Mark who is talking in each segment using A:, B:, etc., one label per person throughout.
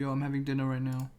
A: Yo, I'm having dinner right now.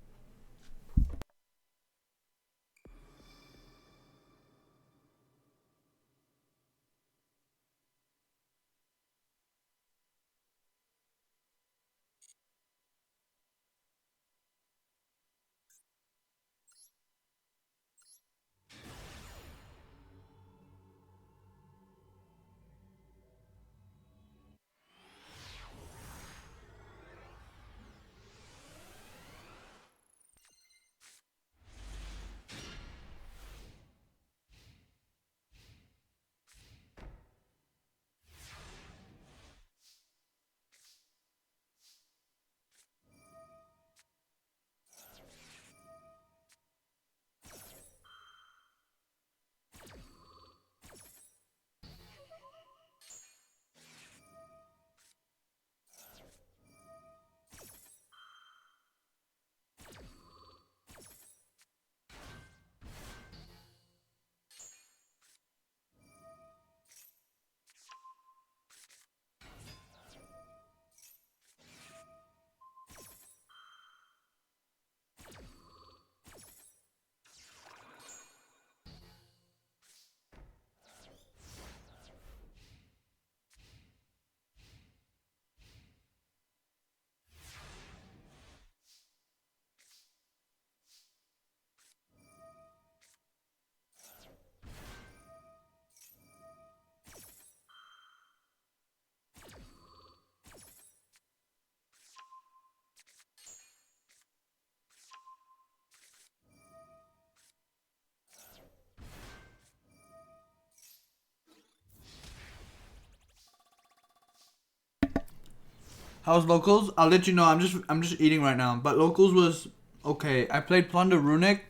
A: How's locals? I'll let you know. I'm just eating right now. But locals was okay. I played Plunder Runic,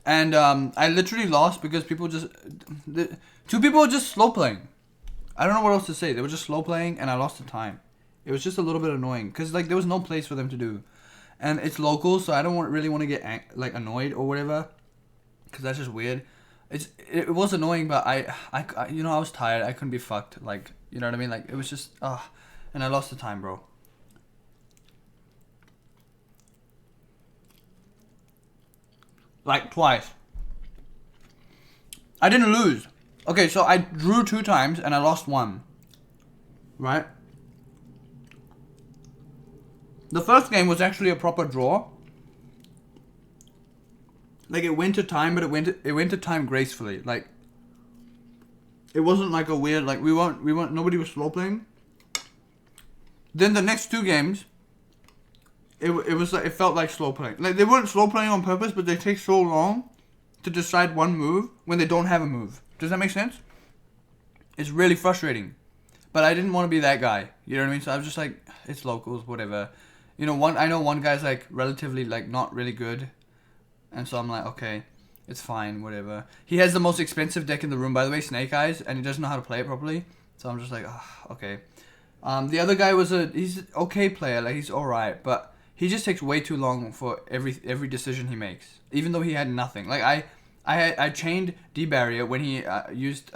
A: and I literally lost because two people were just slow playing. I don't know what else to say. They were just slow playing, and I lost the time. It was just a little bit annoying because like there was no place for them to do, and it's local, so I don't really want to get like annoyed or whatever, because that's just weird. It was annoying, but I you know I was tired. I couldn't be fucked. Like you know what I mean? Like it was just and I lost the time, bro. Like twice. I didn't lose. Okay, so I drew 2 times and I lost 1. Right? The first game was actually a proper draw. Like it went to time, but it went to time gracefully. Like it wasn't like a weird like we weren't nobody was slow playing. Then the next 2 games, it was like it felt like slow playing. Like they weren't slow playing on purpose, but they take so long to decide one move when they don't have a move. Does that make sense? It's really frustrating. But I didn't want to be that guy. You know what I mean? So I was just like, it's locals, whatever. You know, I know one guy's like relatively like not really good, and so I'm like, okay, it's fine, whatever. He has the most expensive deck in the room, by the way, Snake Eyes, and he doesn't know how to play it properly. So I'm just like, okay. The other guy he's an okay player, like he's alright, but he just takes way too long for every decision he makes, even though he had nothing. Like I chained D barrier when he used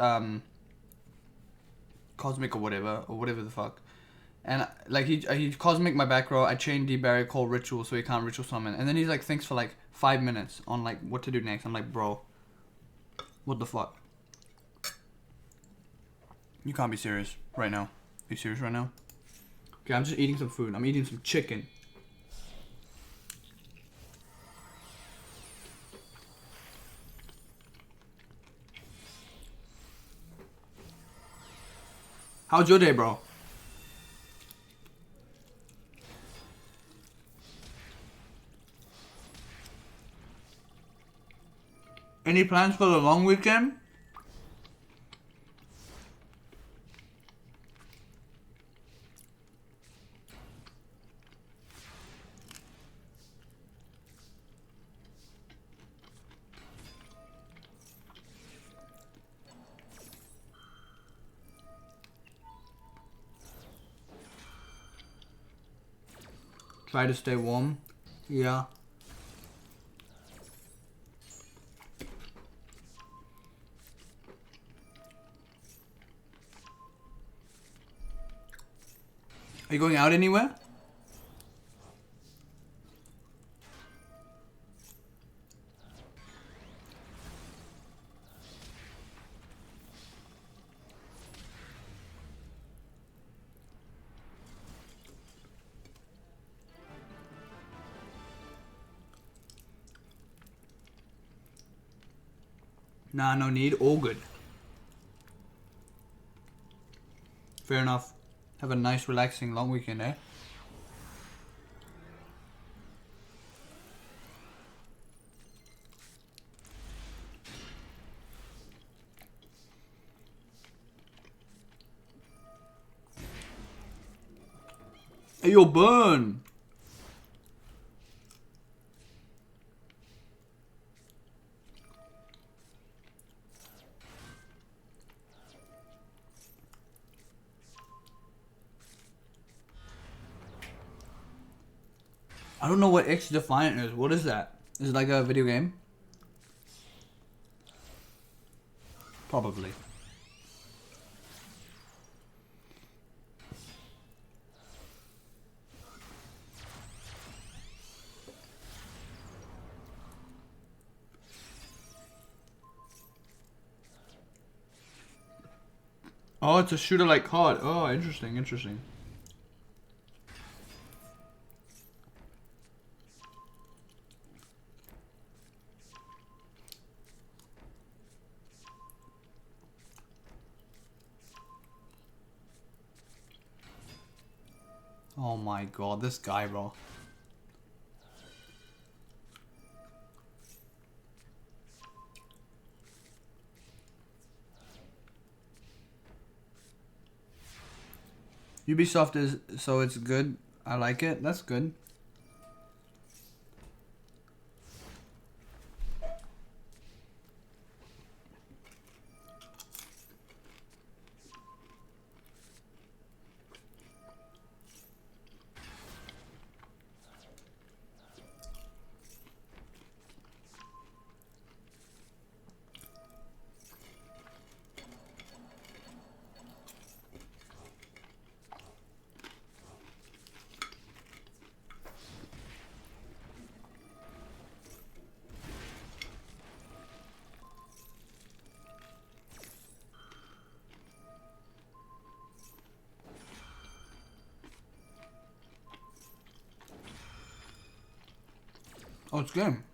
A: Cosmic or whatever the fuck. And like he Cosmic my back row, I chained D barrier, call Ritual so he can't Ritual summon. And then he's like thinks for like 5 minutes on like what to do next. I'm like, bro, what the fuck? You can't be serious right now. Are you serious right now? Okay, I'm just eating some food. I'm eating some chicken. How's your day, bro? Any plans for the long weekend? Try to stay warm. Yeah. Are you going out anywhere? Nah, no need. All good. Fair enough. Have a nice, relaxing, long weekend, eh? Hey, yo, burn! I don't know what X Defiant is. What is that? Is it like a video game? Probably. Oh, it's a shooter-like card. Oh, interesting, interesting. Oh my god, this guy, bro. Ubisoft is, so it's good. I like it. That's good. Oh, it's game.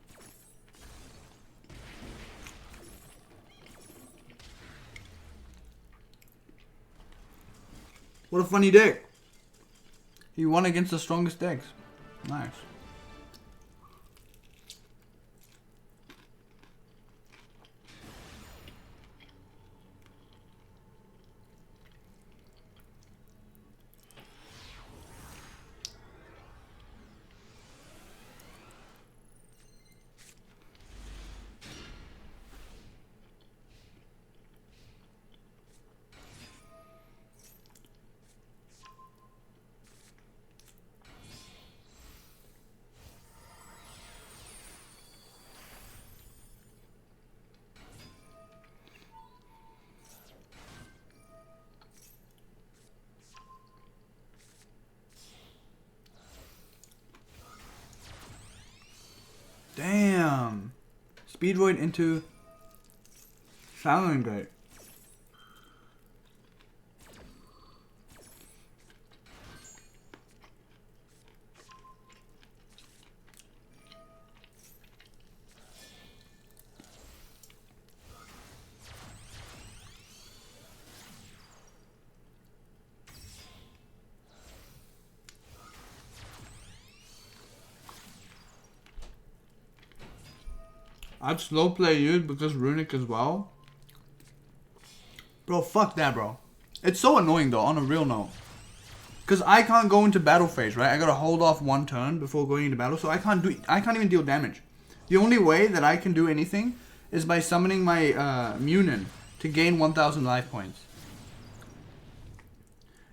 A: What a funny deck. He won against the strongest decks. Nice. Damn. Speedroid into Silent Gate. I'd slow play you because Runic as well. Bro, fuck that, bro. It's so annoying though, on a real note. Because I can't go into battle phase, right? I gotta hold off one turn before going into battle, so I can't even deal damage. The only way that I can do anything is by summoning my Munin to gain 1,000 life points.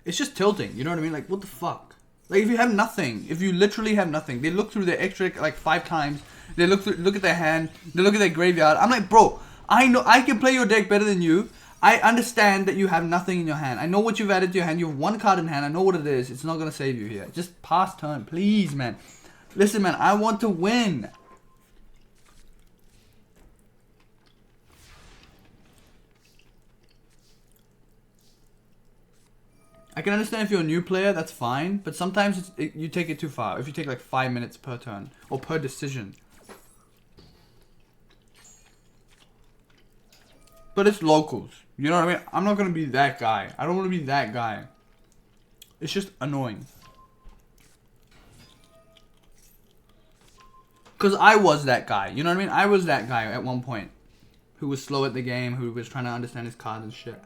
A: It's just tilting, you know what I mean? Like, what the fuck? Like, if you have nothing, if you literally have nothing, they look through their extra like 5 times. They look at their hand. They look at their graveyard. I'm like, bro, I know I can play your deck better than you. I understand that you have nothing in your hand. I know what you've added to your hand. You have 1 card in hand. I know what it is. It's not gonna save you here. Just pass turn, please, man. Listen, man, I want to win. I can understand if you're a new player, that's fine. But sometimes you take it too far. If you take like 5 minutes per turn or per decision. But it's locals. You know what I mean? I'm not gonna be that guy. I don't want to be that guy. It's just annoying. Because I was that guy. You know what I mean? I was that guy at one point. Who was slow at the game, who was trying to understand his cards and shit.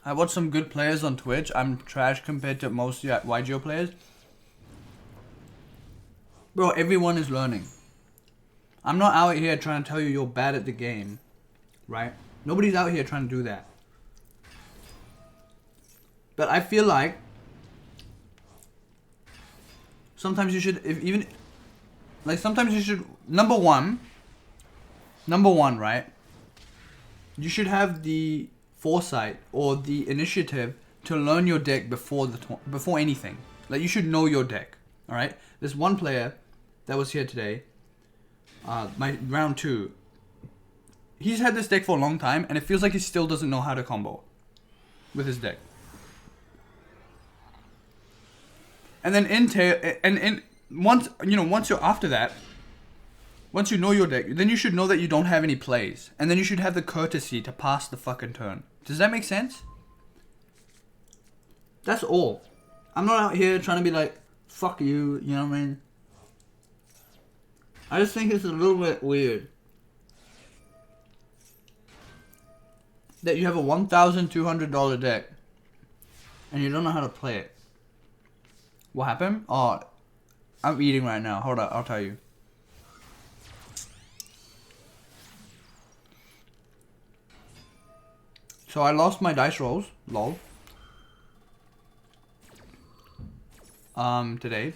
A: I watch some good players on Twitch. I'm trash compared to most Yugioh players. Bro, everyone is learning. I'm not out here trying to tell you you're bad at the game. Right? Nobody's out here trying to do that. But I feel like sometimes you should, sometimes you should, number one, right? You should have the foresight or the initiative to learn your deck before anything. Like, you should know your deck. All right. There's one player that was here today. My round 2. He's had this deck for a long time, and it feels like he still doesn't know how to combo with his deck. And then once you're after that, once you know your deck, then you should know that you don't have any plays, and then you should have the courtesy to pass the fucking turn. Does that make sense? That's all. I'm not out here trying to be like, fuck you, you know what I mean? I just think it's a little bit weird that you have a $1,200 deck and you don't know how to play it. What happened? Oh, I'm eating right now. Hold up, I'll tell you. So I lost my dice rolls, lol. Today,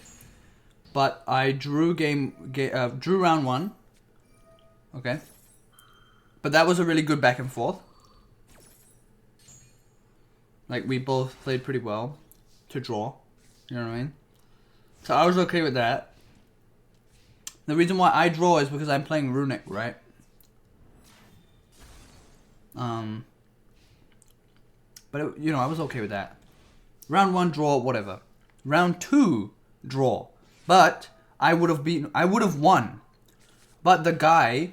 A: but I drew drew round 1. Okay, but that was a really good back and forth. Like, we both played pretty well to draw. You know what I mean? So I was okay with that. The reason why I draw is because I'm playing Runic, right? But I was okay with that. Round 1 draw, whatever. Round 2 draw, but I would have won. But the guy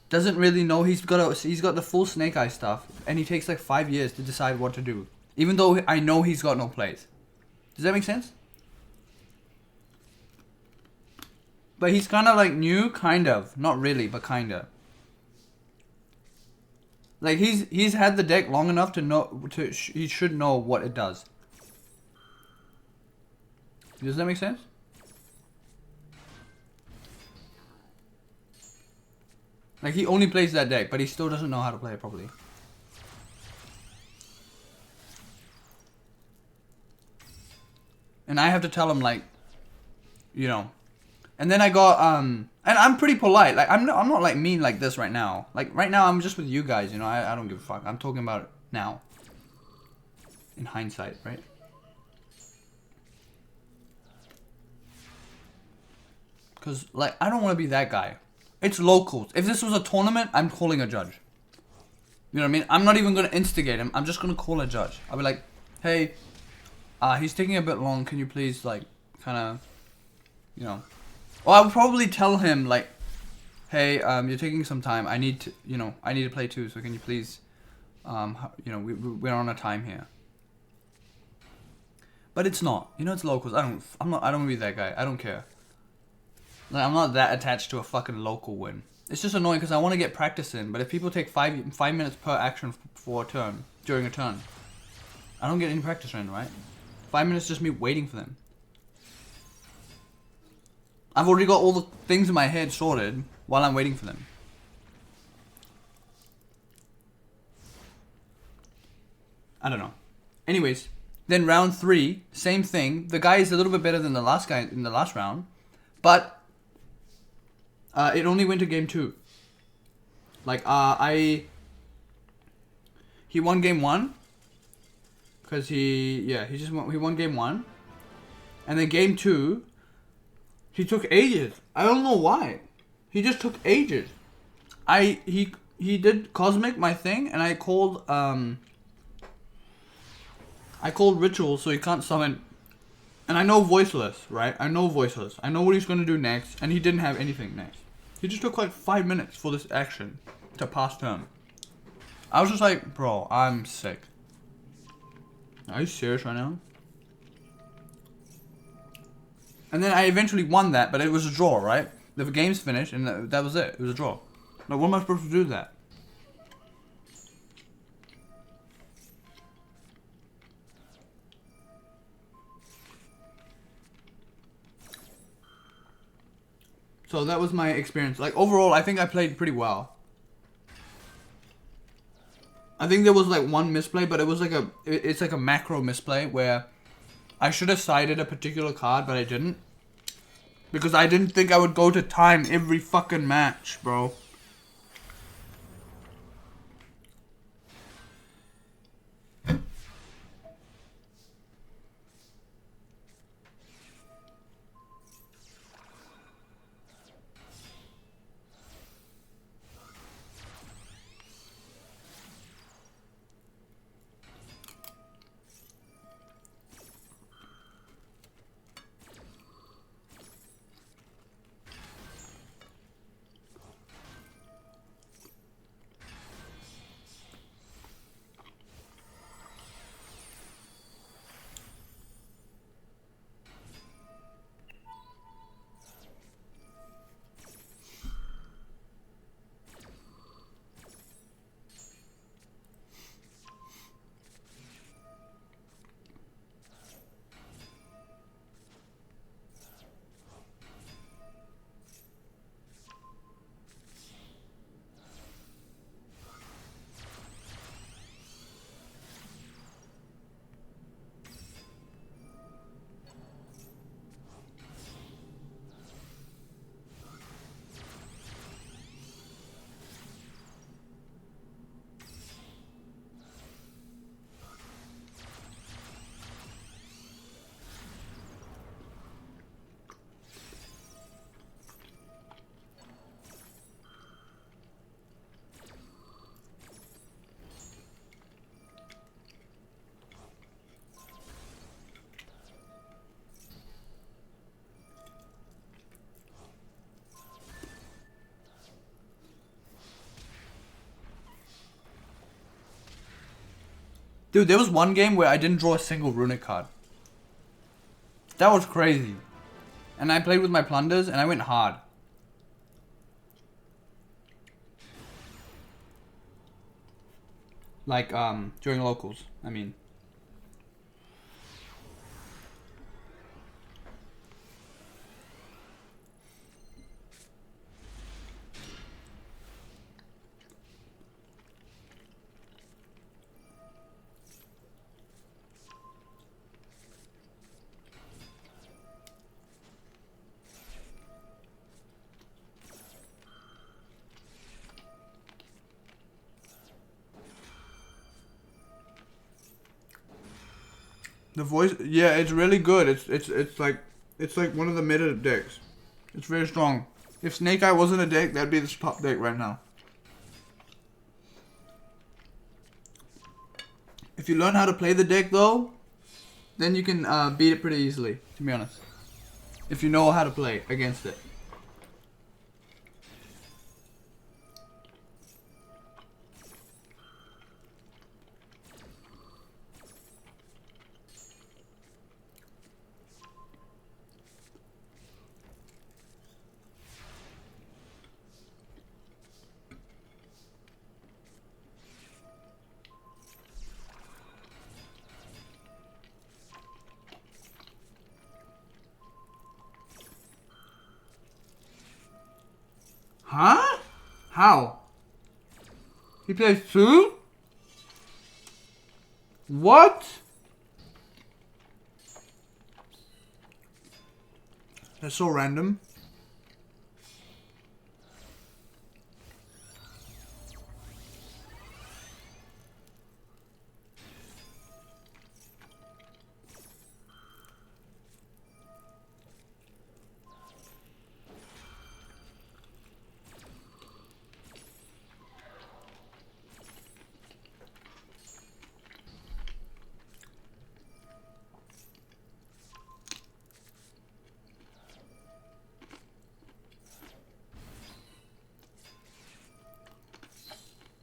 A: doesn't really know. He's got the full Snake Eye stuff, and he takes like 5 years to decide what to do. Even though I know he's got no plays. Does that make sense? But he's kind of like new, kind of. Not really, but kind of. Like, he's had the deck long enough to know he should know what it does. Does that make sense? Like, he only plays that deck, but he still doesn't know how to play it properly. And I have to tell him, like, and then I got and I'm pretty polite. Like, I'm not like mean like this right now. Like, right now I'm just with you guys, I don't give a fuck. I'm talking about it now. In hindsight, right? Cause, like, I don't want to be that guy. It's locals. If this was a tournament, I'm calling a judge. You know what I mean? I'm not even gonna instigate him. I'm just gonna call a judge. I'll be like, hey, he's taking a bit long. Can you please, like, kind of, Or I would probably tell him, like, hey, you're taking some time. I need to play too. So can you please, we're on a time here. But it's not. It's locals. I don't want to be that guy. I don't care. Like, I'm not that attached to a fucking local win. It's just annoying because I want to get practice in, but if people take 5 minutes per action for a turn, during a turn, I don't get any practice in, right? 5 minutes is just me waiting for them. I've already got all the things in my head sorted while I'm waiting for them. I don't know. Anyways, then round 3, same thing. The guy is a little bit better than the last guy in the last round, but it only went to game 2. Like, he won game 1. Because he won game 1. And then game 2, he took ages. I don't know why. He just took ages. He did Cosmic, my thing, and I called Ritual so he can't summon. And I know Voiceless, right? I know Voiceless. I know what he's going to do next, and he didn't have anything next. He just took like 5 minutes for this action to pass turn. I was just like, bro, I'm sick. Are you serious right now? And then I eventually won that, but it was a draw, right? The game's finished, and that was it. It was a draw. Like, what am I supposed to do with that? So that was my experience. Like, overall, I think I played pretty well. I think there was like one misplay, but it was like it's like a macro misplay where I should have sided a particular card, but I didn't. Because I didn't think I would go to time every fucking match, bro. Dude, there was one game where I didn't draw a single runic card. That was crazy. And I played with my plunders and I went hard. Like, during locals, I mean. The voice, yeah, it's really good. It's like one of the meta decks. It's very strong. If Snake Eye wasn't a deck, that'd be the top deck right now. If you learn how to play the deck though, then you can beat it pretty easily, to be honest. If you know how to play against it. Huh? How? He plays 2? What? That's so random.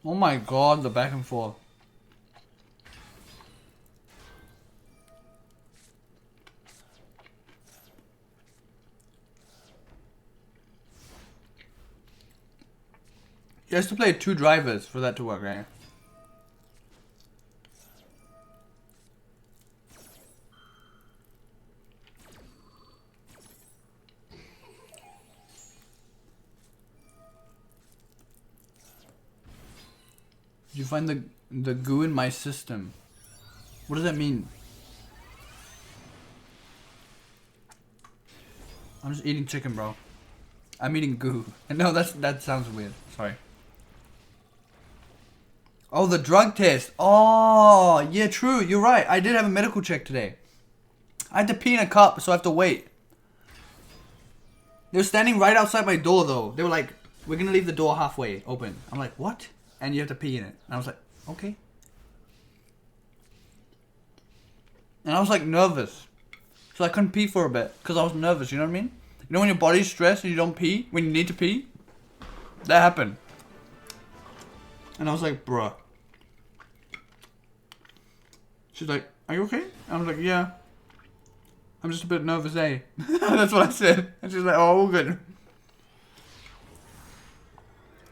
A: Oh my god, the back and forth. He has to play 2 drivers for that to work, right? Did you find the goo in my system? What does that mean? I'm just eating chicken, bro. I'm eating goo. No, that sounds weird. Sorry. Oh, the drug test. Oh, yeah, true. You're right. I did have a medical check today. I had to pee in a cup, so I have to wait. They were standing right outside my door, though. They were like, we're going to leave the door halfway open. I'm like, what? And you have to pee in it. And I was like, okay. And I was like nervous. So I couldn't pee for a bit because I was nervous, you know what I mean? You know when your body's stressed and you don't pee when you need to pee? That happened. And I was like, bruh. She's like, are you okay? And I was like, yeah. I'm just a bit nervous, eh? That's what I said. And she's like, oh, all good.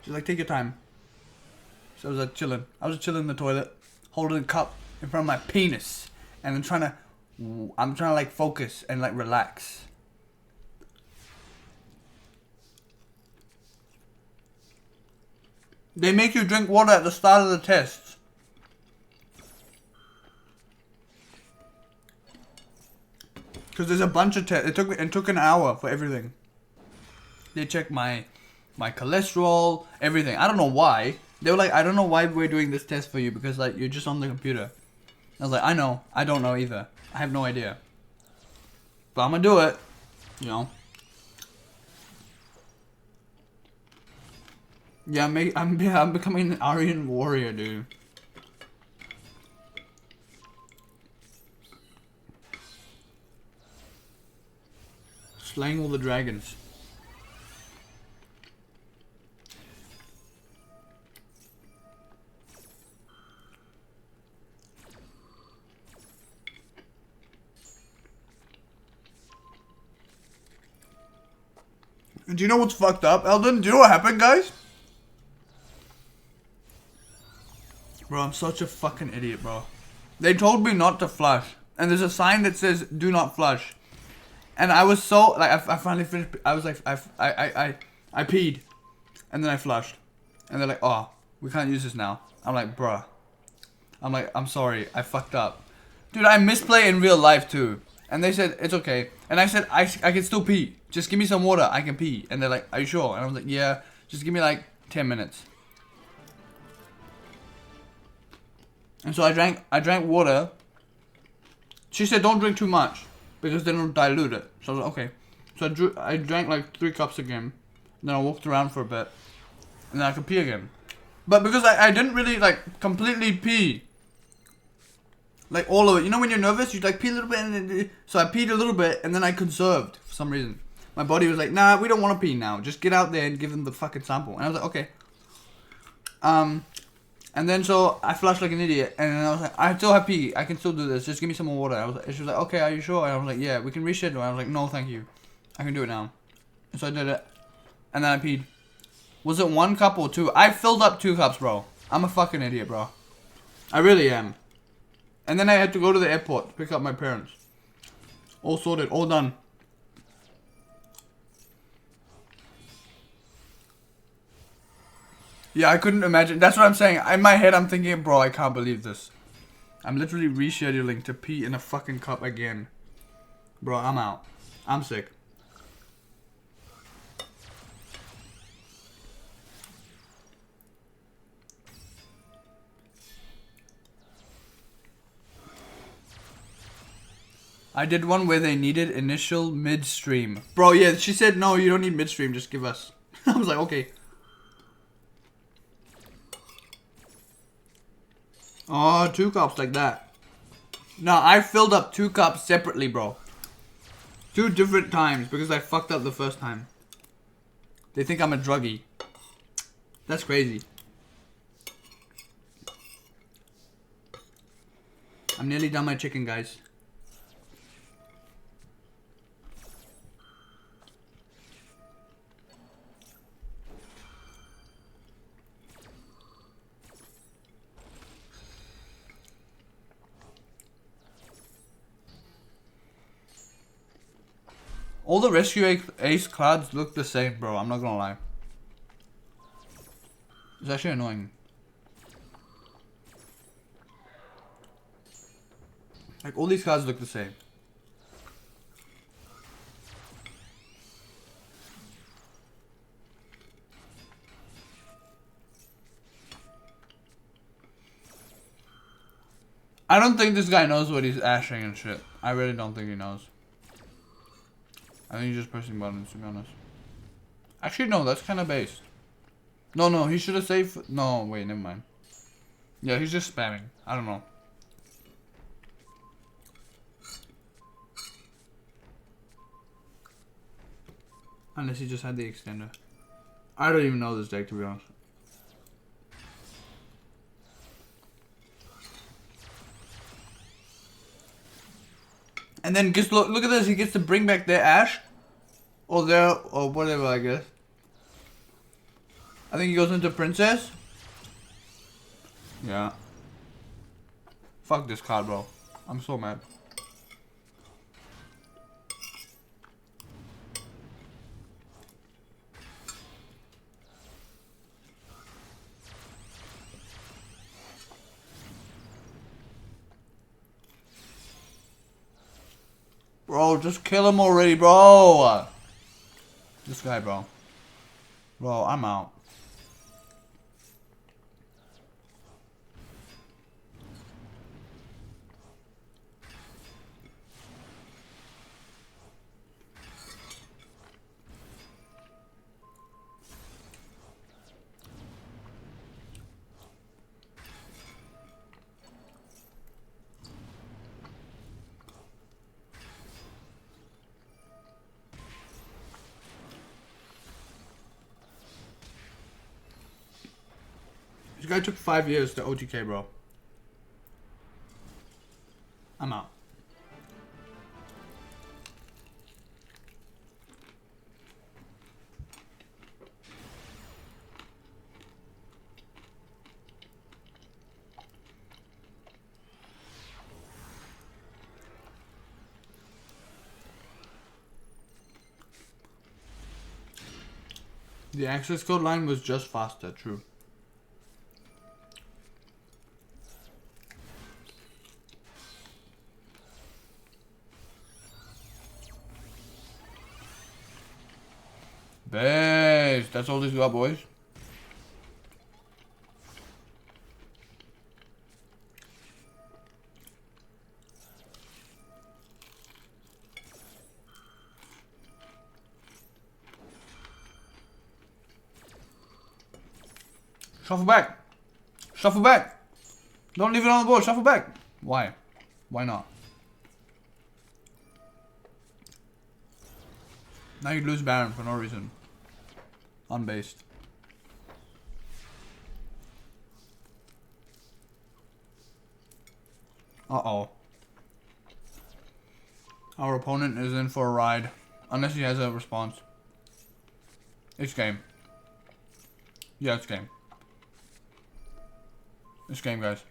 A: She's like, take your time. So I was like chilling. I was chilling in the toilet, holding a cup in front of my penis. And I'm trying to like focus and like relax. They make you drink water at the start of the test. Because there's a bunch of tests. It took an hour for everything. They checked my cholesterol, everything. I don't know why. They were like, I don't know why we're doing this test for you because like you're just on the computer. I was like, I know. I don't know either. I have no idea. But I'm gonna do it. You know. Yeah, I'm becoming an Aryan warrior, dude. Slaying all the dragons. Do you know what's fucked up, Eldon? Do you know what happened, guys? Bro, I'm such a fucking idiot, bro. They told me not to flush. And there's a sign that says, do not flush. And I was so, like, I finally finished. I was like, I peed. And then I flushed. And they're like, oh, we can't use this now. I'm like, bruh. I'm like, I'm sorry. I fucked up. Dude, I misplay in real life, too. And they said, it's okay. And I said, I can still pee. Just give me some water. I can pee. And they're like, are you sure? And I was like, yeah. Just give me, like, 10 minutes. And so I drank water. She said, don't drink too much. Because then it'll dilute it. So I was like, okay. So I drank like 3 cups again. Then I walked around for a bit. And then I could pee again. But because I didn't really like completely pee. Like all of it. You know when you're nervous, you like pee a little bit and then, so I peed a little bit and then I conserved for some reason. My body was like, nah, we don't want to pee now. Just get out there and give them the fucking sample. And I was like, okay. And then so I flushed like an idiot, and then I was like, I still have pee. I can still do this. Just give me some more water. She was like, okay, are you sure? And I was like, yeah, we can reschedule. I was like, no, thank you. I can do it now. And so I did it, and then I peed. Was it 1 cup or 2? I filled up 2 cups, bro. I'm a fucking idiot, bro. I really am. And then I had to go to the airport to pick up my parents. All sorted, all done. Yeah, I couldn't imagine. That's what I'm saying. In my head, I'm thinking, bro, I can't believe this. I'm literally rescheduling to pee in a fucking cup again. Bro, I'm out. I'm sick. I did one where they needed initial midstream. Bro, yeah, she said, no, you don't need midstream, just give us. I was like, okay. Oh, 2 cups like that. No, I filled up 2 cups separately, bro. 2 different times because I fucked up the first time. They think I'm a druggie. That's crazy. I'm nearly done my chicken, guys. All the Rescue Ace cards look the same, bro. I'm not gonna lie. It's actually annoying. Like, all these cards look the same. I don't think this guy knows what he's ashing and shit. I really don't think he knows. I think he's just pressing buttons, to be honest. Actually, no, that's kind of based. No, he should have saved... No, wait, never mind. Yeah, he's just spamming. I don't know. Unless he just had the extender. I don't even know this deck, to be honest. And then just look at this. He gets to bring back their Ash. Or their... Or whatever, I guess. I think he goes into Princess. Yeah. Fuck this card, bro. I'm so mad. Bro, just kill him already, bro. This guy, bro. Bro, I'm out. This guy took 5 years to OTK, bro. I'm out. The access code line was just faster, true. Base. That's all these got, boys. Shuffle back. Shuffle back. Don't leave it on the board. Shuffle back. Why? Why not? Now you lose Baron for no reason. Unbased. Uh-oh. Our opponent is in for a ride. Unless he has a response. It's game. Yeah, it's game. It's game, guys.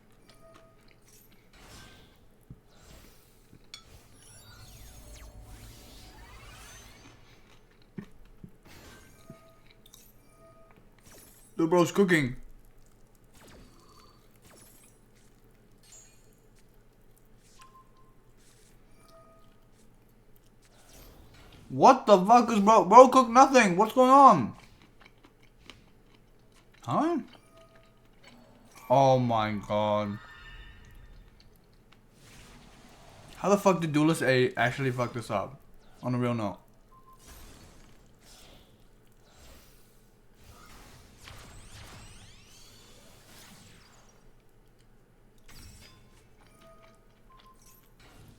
A: The bro's cooking. What the fuck is bro? Bro cooked nothing. What's going on? Huh? Oh my god. How the fuck did Duelist A actually fuck this up? On a real note.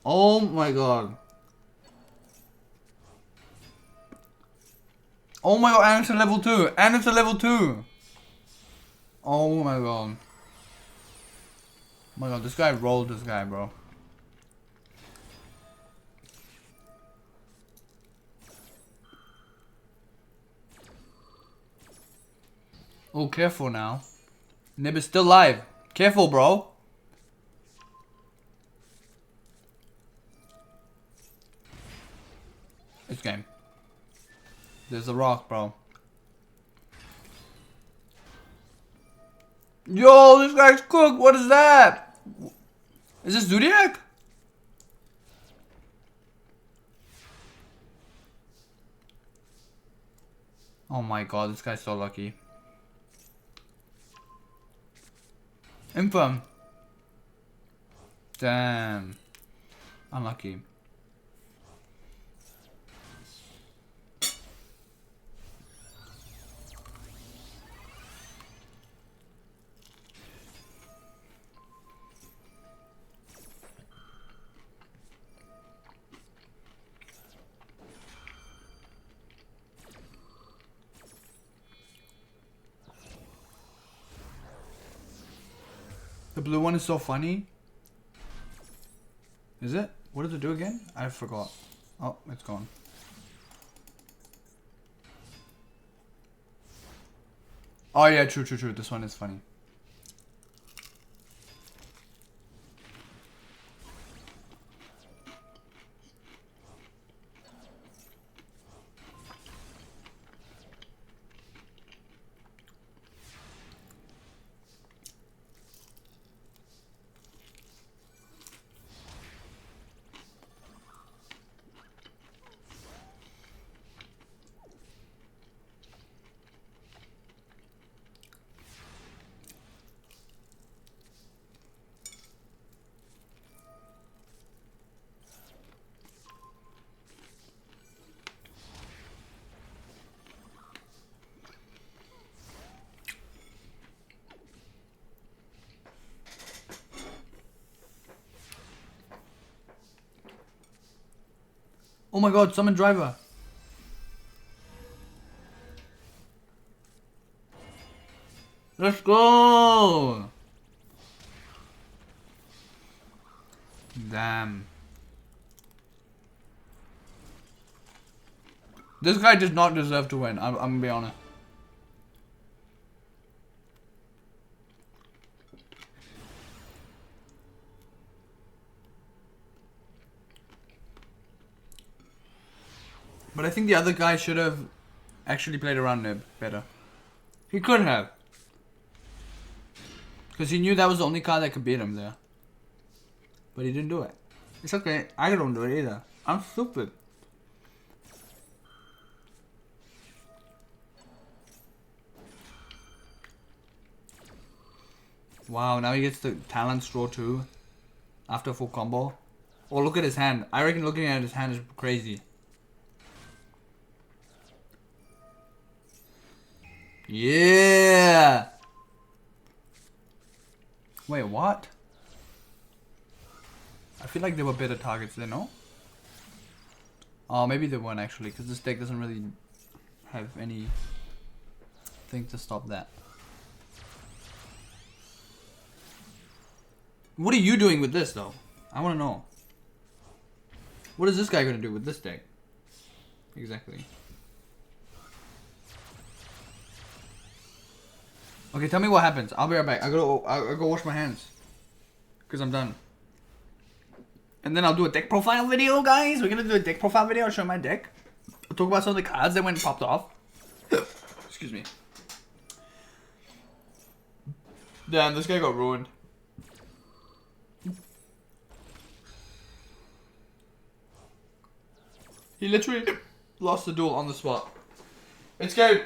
A: Oh my god. Oh my god, and it's a level 2. And it's a level 2. Oh my god. Oh my god, this guy rolled this guy, bro. Oh, careful now. Nib is still alive. Careful, bro. It's game. There's a rock, bro. Yo, this guy's cooked. What is that? Is this Zodiac? Oh my god, this guy's so lucky. Infirm. Damn. Unlucky. The blue one is so funny. Is it? What does it do again? I forgot. Oh, it's gone. Oh yeah, true. This one is funny. Oh my god, summon driver. Let's go. Damn. This guy does not deserve to win. I'm gonna be honest. But I think the other guy should have actually played around Nib better. He could have. Because he knew that was the only card that could beat him there. But he didn't do it. It's okay. I don't do it either. I'm stupid. Wow, now he gets the talent straw too. After full combo. Oh, look at his hand. I reckon looking at his hand is crazy. Yeah. Wait, what? I feel like they were better targets there, no? Oh, maybe they weren't actually, because this deck doesn't really have any thing to stop that. What are you doing with this, though? I want to know. What is this guy going to do with this deck? Exactly. Okay, tell me what happens. I'll be right back. I'll go wash my hands. Because I'm done. And then I'll do a deck profile video, guys. We're going to do a deck profile video. I'll show my deck. I'll talk about some of the cards that went and popped off. Excuse me. Damn, this guy got ruined. He literally lost the duel on the spot. It's good.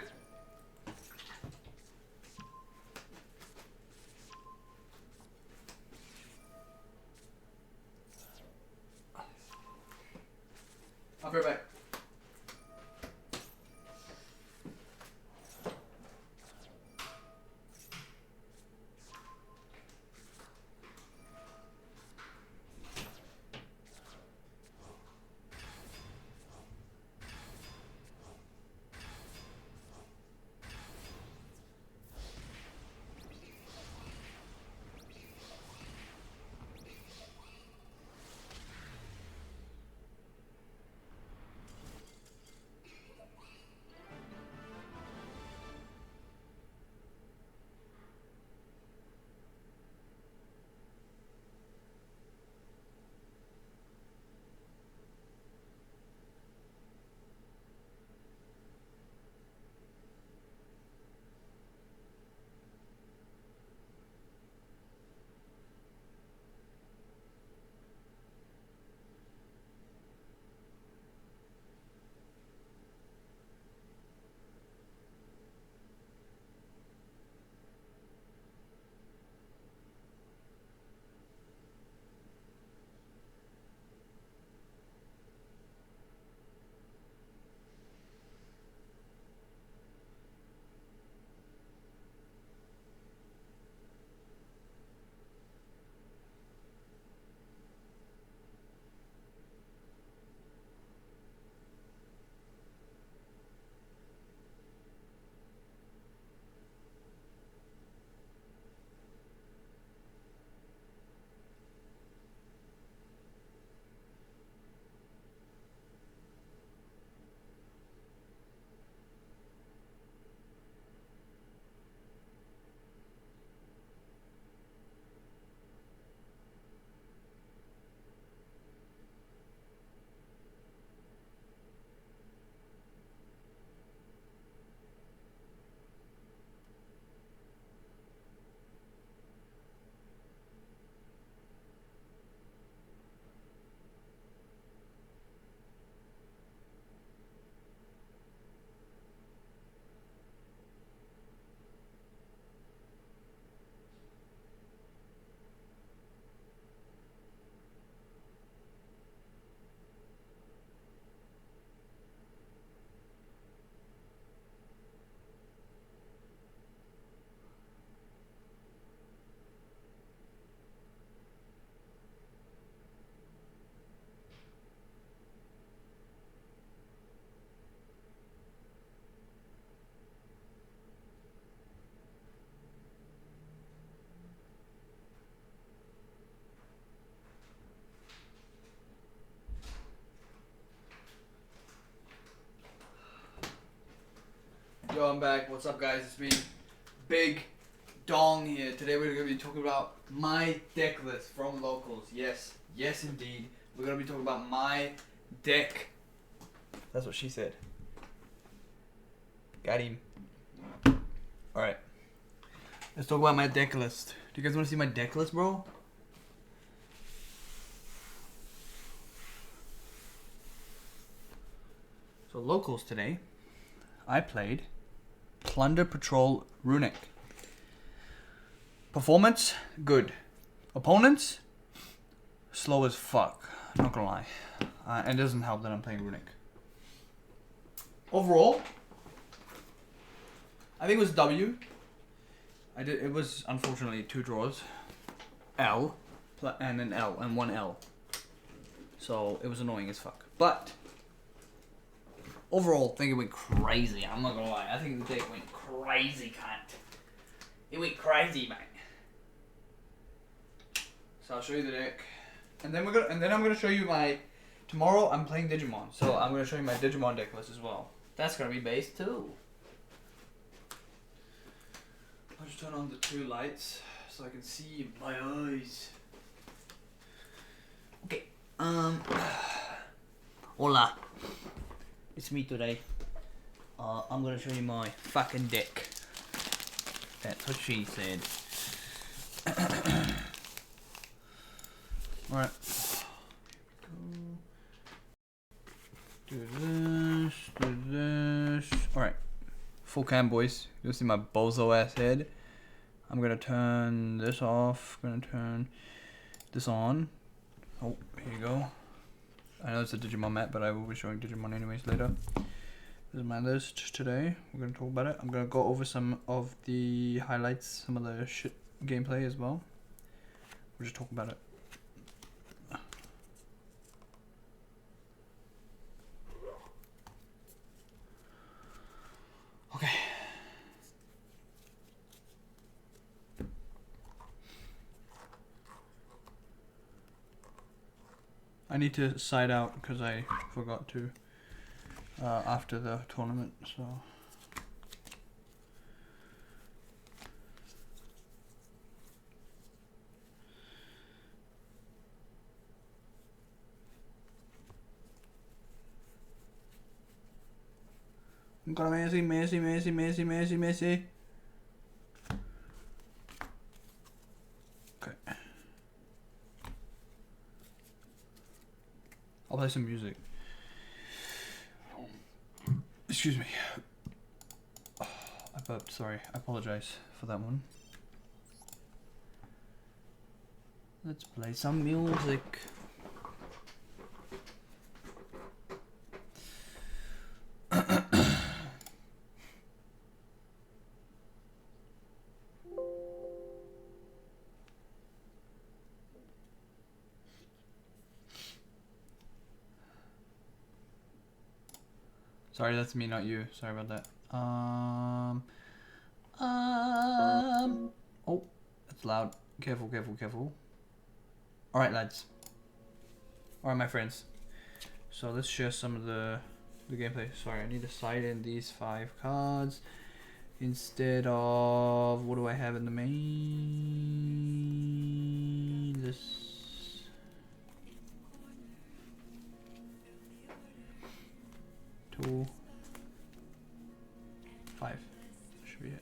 A: I'll be right back. Yo, I'm back. What's up, guys? It's me, Big Dong here. Today we're going to be talking about my deck list from locals. Yes, yes indeed. We're going to be talking about my deck. That's what she said. Got him. Alright. Let's talk about my deck list. Do you guys want to see my deck list, bro? So locals today, I played Plunder Patrol Runic. Performance, good. Opponents, slow as fuck. Not gonna lie. And it doesn't help that I'm playing Runic. Overall, I think it was W. It was unfortunately 2 draws. L, and an L, and 1 L. So it was annoying as fuck. But overall, I think it went crazy. I'm not gonna lie. I think the deck went crazy, cunt. It went crazy, mate. So I'll show you the deck, and then I'm gonna show you my. Tomorrow I'm playing Digimon, so I'm gonna show you my Digimon deck list as well. That's gonna be base too. I'll just turn on the 2 lights so I can see my eyes. Okay. Hola. It's me today. I'm gonna show you my fucking deck. That's what she said. Alright. Do this. Alright. Full cam, boys. You'll see my bozo ass head. I'm gonna turn this off. Gonna turn this on. Oh, here you go. I know it's a Digimon map, but I will be showing Digimon anyways later. This is my list today. We're gonna talk about it. I'm gonna go over some of the highlights, some of the shit gameplay as well. We'll just talk about it. Okay. I need to side out because I forgot to after the tournament, so. I'm gonna Messi. Okay. I'll play some music. Excuse me. Oh, I burped, sorry. I apologize for that one. Let's play some music. Sorry, that's me, not you. Sorry about that. Oh, that's loud. Careful. All right, lads. All right, my friends. So let's share some of the gameplay. Sorry, I need to side in these 5 cards instead of what do I have in the main? This. 2, 5 should be it.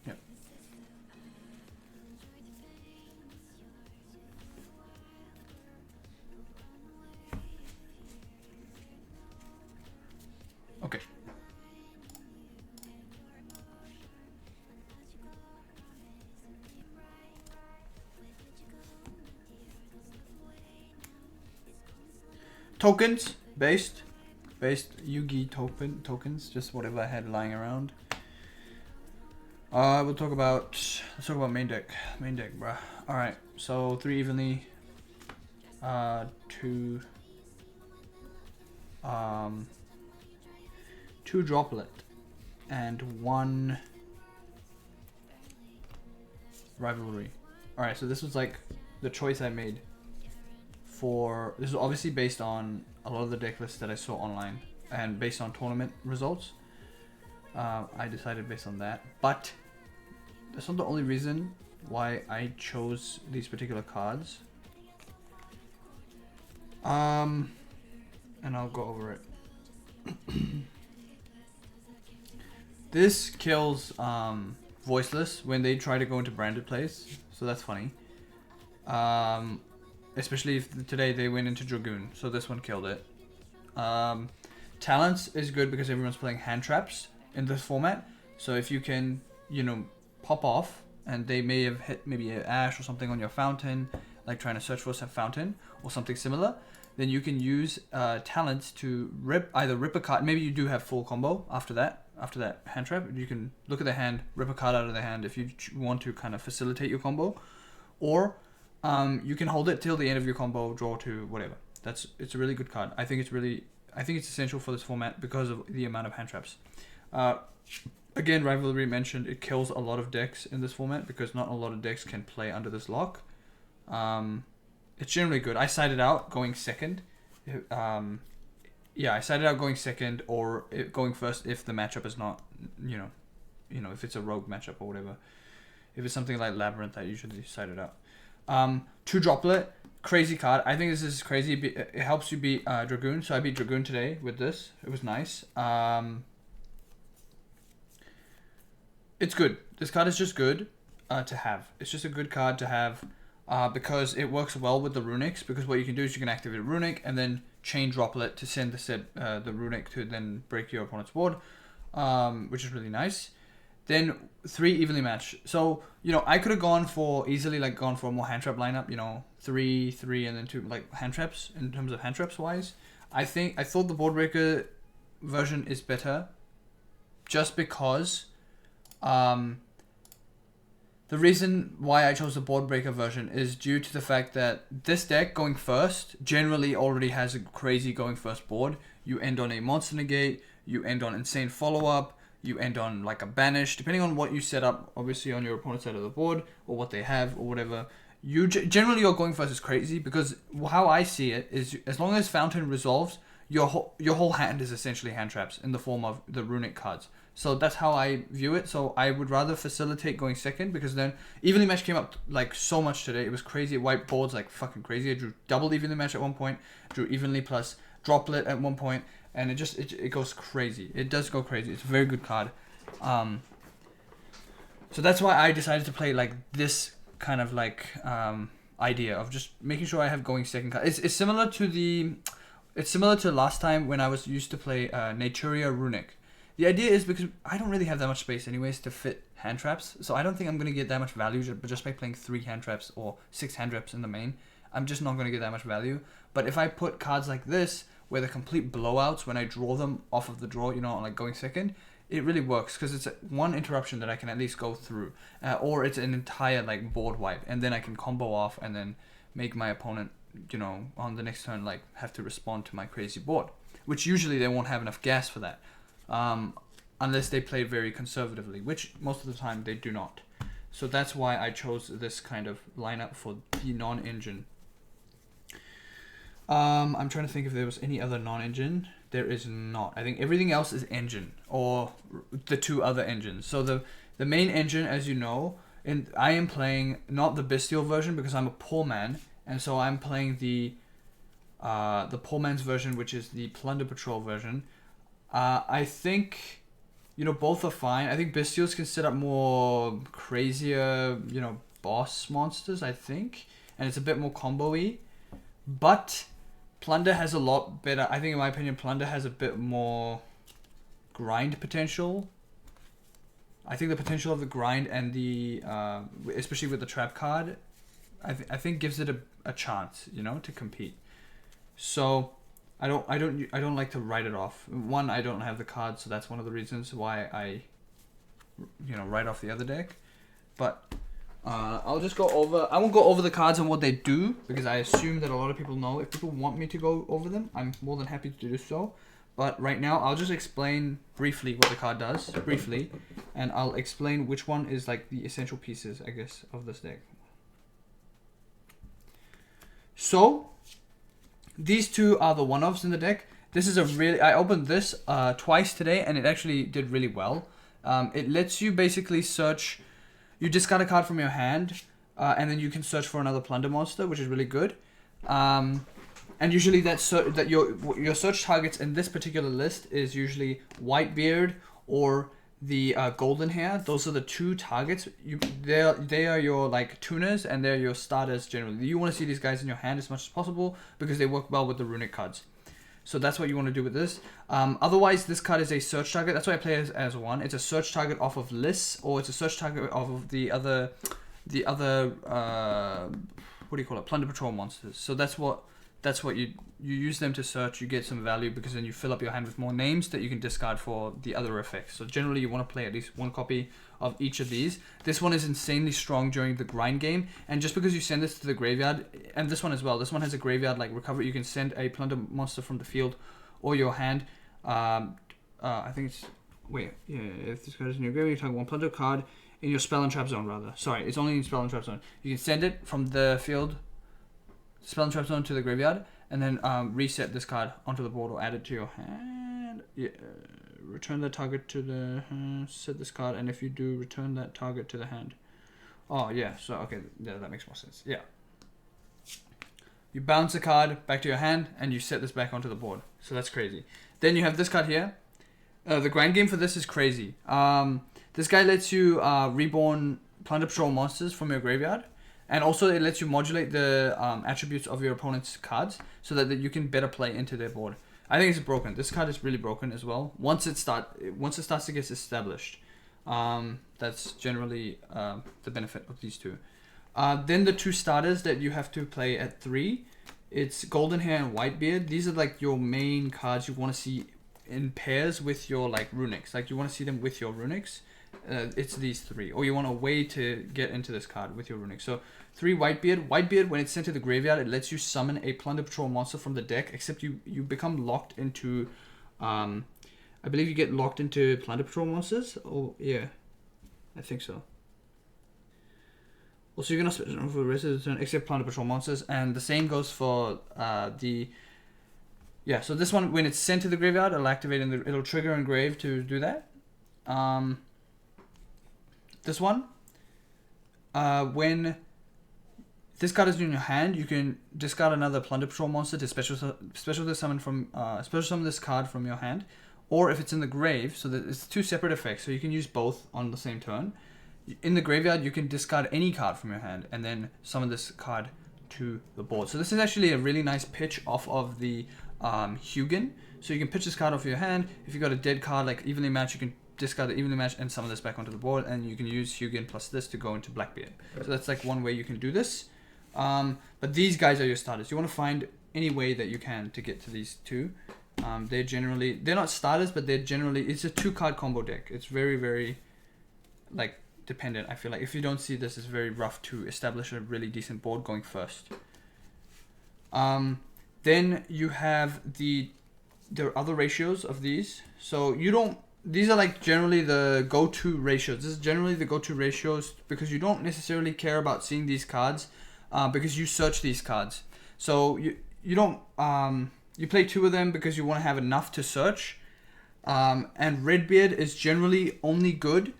A: Yep. Okay. Tokens based Yugioh tokens, just whatever I had lying around. We'll talk about, let's talk about main deck, bruh. All right, so 3 evenly, 2 droplet, and 1 rivalry. All right, so this was like the choice I made for, this is obviously based on a lot of the deck lists that I saw online and based on tournament results. I decided based on that, but that's not the only reason why I chose these particular cards. And I'll go over it. This kills Voiceless when they try to go into branded plays, so that's funny. Especially if today they went into Dragoon, so this one killed it. Talents is good because everyone's playing hand traps in this format, so if you can, you know, pop off, and they may have hit maybe an Ash or something on your fountain, like trying to search for some fountain or something similar, then you can use talents to either rip a card. Maybe you do have full combo after that hand trap. You can look at the hand, rip a card out of the hand if you want to kind of facilitate your combo, or you can hold it till the end of your combo, draw to whatever. It's a really good card. I think it's essential for this format because of the amount of hand traps. Again, Rivalry mentioned it kills a lot of decks in this format because not a lot of decks can play under this lock. It's generally good. I sided out going second. I sided out going second or going first if the matchup is not, you know, if it's a rogue matchup or whatever. If it's something like Labyrinth, I usually side it out. 2 droplet, crazy card. I think this is crazy. It helps you beat Dragoon. So I beat Dragoon today with this. It was nice. It's good. This card is just good to have. It's just a good card to have. because it works well with the runics. Because what you can do is you can activate a runic and then chain droplet to send the runic to then break your opponent's board, which is really nice. Then 3 evenly matched. So, you know, I could have gone for a more hand trap lineup, you know, 3, 3, and then 2 like hand traps in terms of hand traps wise. I thought the board breaker version is better just because the reason why I chose the board breaker version is due to the fact that this deck going first generally already has a crazy going first board. You end on a monster negate, you end on insane follow-up, you end on like a banish, depending on what you set up, obviously on your opponent's side of the board, or what they have, or whatever. You generally your going first is crazy, because how I see it is, as long as Fountain resolves, your whole hand is essentially hand traps in the form of the runic cards. So that's how I view it. So I would rather facilitate going second, because then evenly match came up like so much today. It was crazy. It wiped boards like fucking crazy. I drew double evenly match at one point, drew evenly plus droplet at one point, and it goes crazy. It does go crazy. It's a very good card. So that's why I decided to play like this kind of like idea of just making sure I have going second card. It's similar to last time when I was used to play Naturia Runic. The idea is because I don't really have that much space anyways to fit hand traps, so I don't think I'm going to get that much value just by playing 3 hand traps or 6 hand traps in the main. I'm just not going to get that much value. But if I put cards like this, where they're complete blowouts when I draw them off of the draw, you know, like going second, it really works because it's one interruption that I can at least go through, or it's an entire like board wipe, and then I can combo off and then make my opponent, you know, on the next turn like have to respond to my crazy board, which usually they won't have enough gas for that, unless they play very conservatively, which most of the time they do not. So that's why I chose this kind of lineup for the non-engine. I'm trying to think if there was any other non-engine. There is not. I think everything else is engine, or the 2 other engines. So the main engine, as you know, and I am playing not the bestial version because I'm a poor man, and so I'm playing the poor man's version, which is the Plunder Patrol version. I think, you know, both are fine. I think bestials can set up more crazier, you know, boss monsters, I think, and it's a bit more combo-y, but Plunder has a lot better. I think, in my opinion, Plunder has a bit more grind potential. I think the potential of the grind and the, especially with the trap card, I think gives it a chance, you know, to compete. So I don't like to write it off. One, I don't have the card, so that's one of the reasons why I, you know, write off the other deck. But I'll just go over. I won't go over the cards and what they do, because I assume that a lot of people know. If people want me to go over them, I'm more than happy to do so. But right now, I'll just explain briefly what the card does, and I'll explain which one is like the essential pieces, I guess, of this deck. So these 2 are the one-offs in the deck. This is I opened this twice today, and it actually did really well. It lets you basically search. You discard a card from your hand, and then you can search for another plunder monster, which is really good. And usually that your search targets in this particular list is usually Whitebeard or the Golden Hair. Those are the 2 targets. They are your like tuners, and they're your starters generally. You want to see these guys in your hand as much as possible because they work well with the runic cards. So that's what you want to do with this. Otherwise, this card is a search target. That's why I play it as one. It's a search target off of lists, or it's a search target off of the other what do you call it? Plunder Patrol monsters. So that's what you use them to search. You get some value because then you fill up your hand with more names that you can discard for the other effects. So generally, you want to play at least 1 copy of each of these. This one is insanely strong during the grind game, and just because you send this to the graveyard, and this one as well, this one has a graveyard like recovery. You can send a plunder monster from the field or your hand. I think it's if this card is in your graveyard, you target 1 plunder card in your spell and trap zone. Rather, sorry, it's only in spell and trap zone. You can send it from the field, spell and trap zone, to the graveyard, and then reset this card onto the board or add it to your hand. Yeah. Return that target to the hand, set this card, and if you do, return that target to the hand. Oh, yeah, so, okay, yeah, that makes more sense. Yeah. You bounce the card back to your hand, and you set this back onto the board. So that's crazy. Then you have this card here. The grind game for this is crazy. This guy lets you reborn Plunder Patrol monsters from your graveyard. And also it lets you modulate the attributes of your opponent's cards so that you can better play into their board. I think it's broken. This card is really broken as well. Once it starts to get established, that's generally the benefit of these two. Then the two starters that you have to play at 3, it's Golden Hair and Whitebeard. These are like your main cards you want to see in pairs with your like runics. Like you want to see them with your runics. It's these 3, or you want a way to get into this card with your runics. So 3 Whitebeard. Whitebeard, when it's sent to the graveyard, it lets you summon a Plunder Patrol monster from the deck, except you become locked into, I believe you get locked into Plunder Patrol monsters. Oh yeah, I think so. Also, you cannot switch them for the rest of the turn except Plunder Patrol monsters, and the same goes for so this one, when it's sent to the graveyard, it'll trigger engrave to do that. This one, when this card is in your hand, you can discard another Plunder Patrol monster to special summon this card from your hand, or if it's in the grave, so that it's 2 separate effects, so you can use both on the same turn. In the graveyard, you can discard any card from your hand and then summon this card to the board. So this is actually a really nice pitch off of the Hugin. So you can pitch this card off your hand. If you got a dead card like Evenly Matched, you can discard the Evenly Matched and summon this back onto the board, and you can use Hugin plus this to go into Blackbeard. So that's like one way you can do this. But these guys are your starters. You want to find any way that you can to get to these two. They're not starters, but it's a 2-card combo deck. It's very, very like dependent. I feel like if you don't see this, it's very rough to establish a really decent board going first. Then you have there are other ratios of these. So these are like generally the go-to ratios. This is generally the go-to ratios because you don't necessarily care about seeing these cards because you search these cards. So you don't you play 2 of them because you want to have enough to search. And Redbeard is generally only good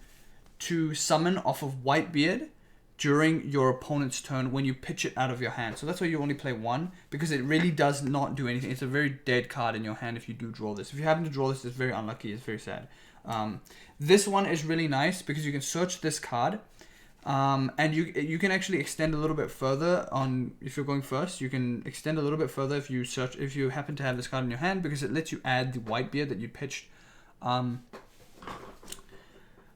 A: to summon off of Whitebeard during your opponent's turn when you pitch it out of your hand. So that's why you only play 1, because it really does not do anything. It's a very dead card in your hand if you do draw this. If you happen to draw this, it's very unlucky. It's very sad. This one is really nice because you can search this card, and you can actually extend a little bit further on if you're going first. You can extend a little bit further if you happen to have this card in your hand, because it lets you add the Whitebeard that you pitched.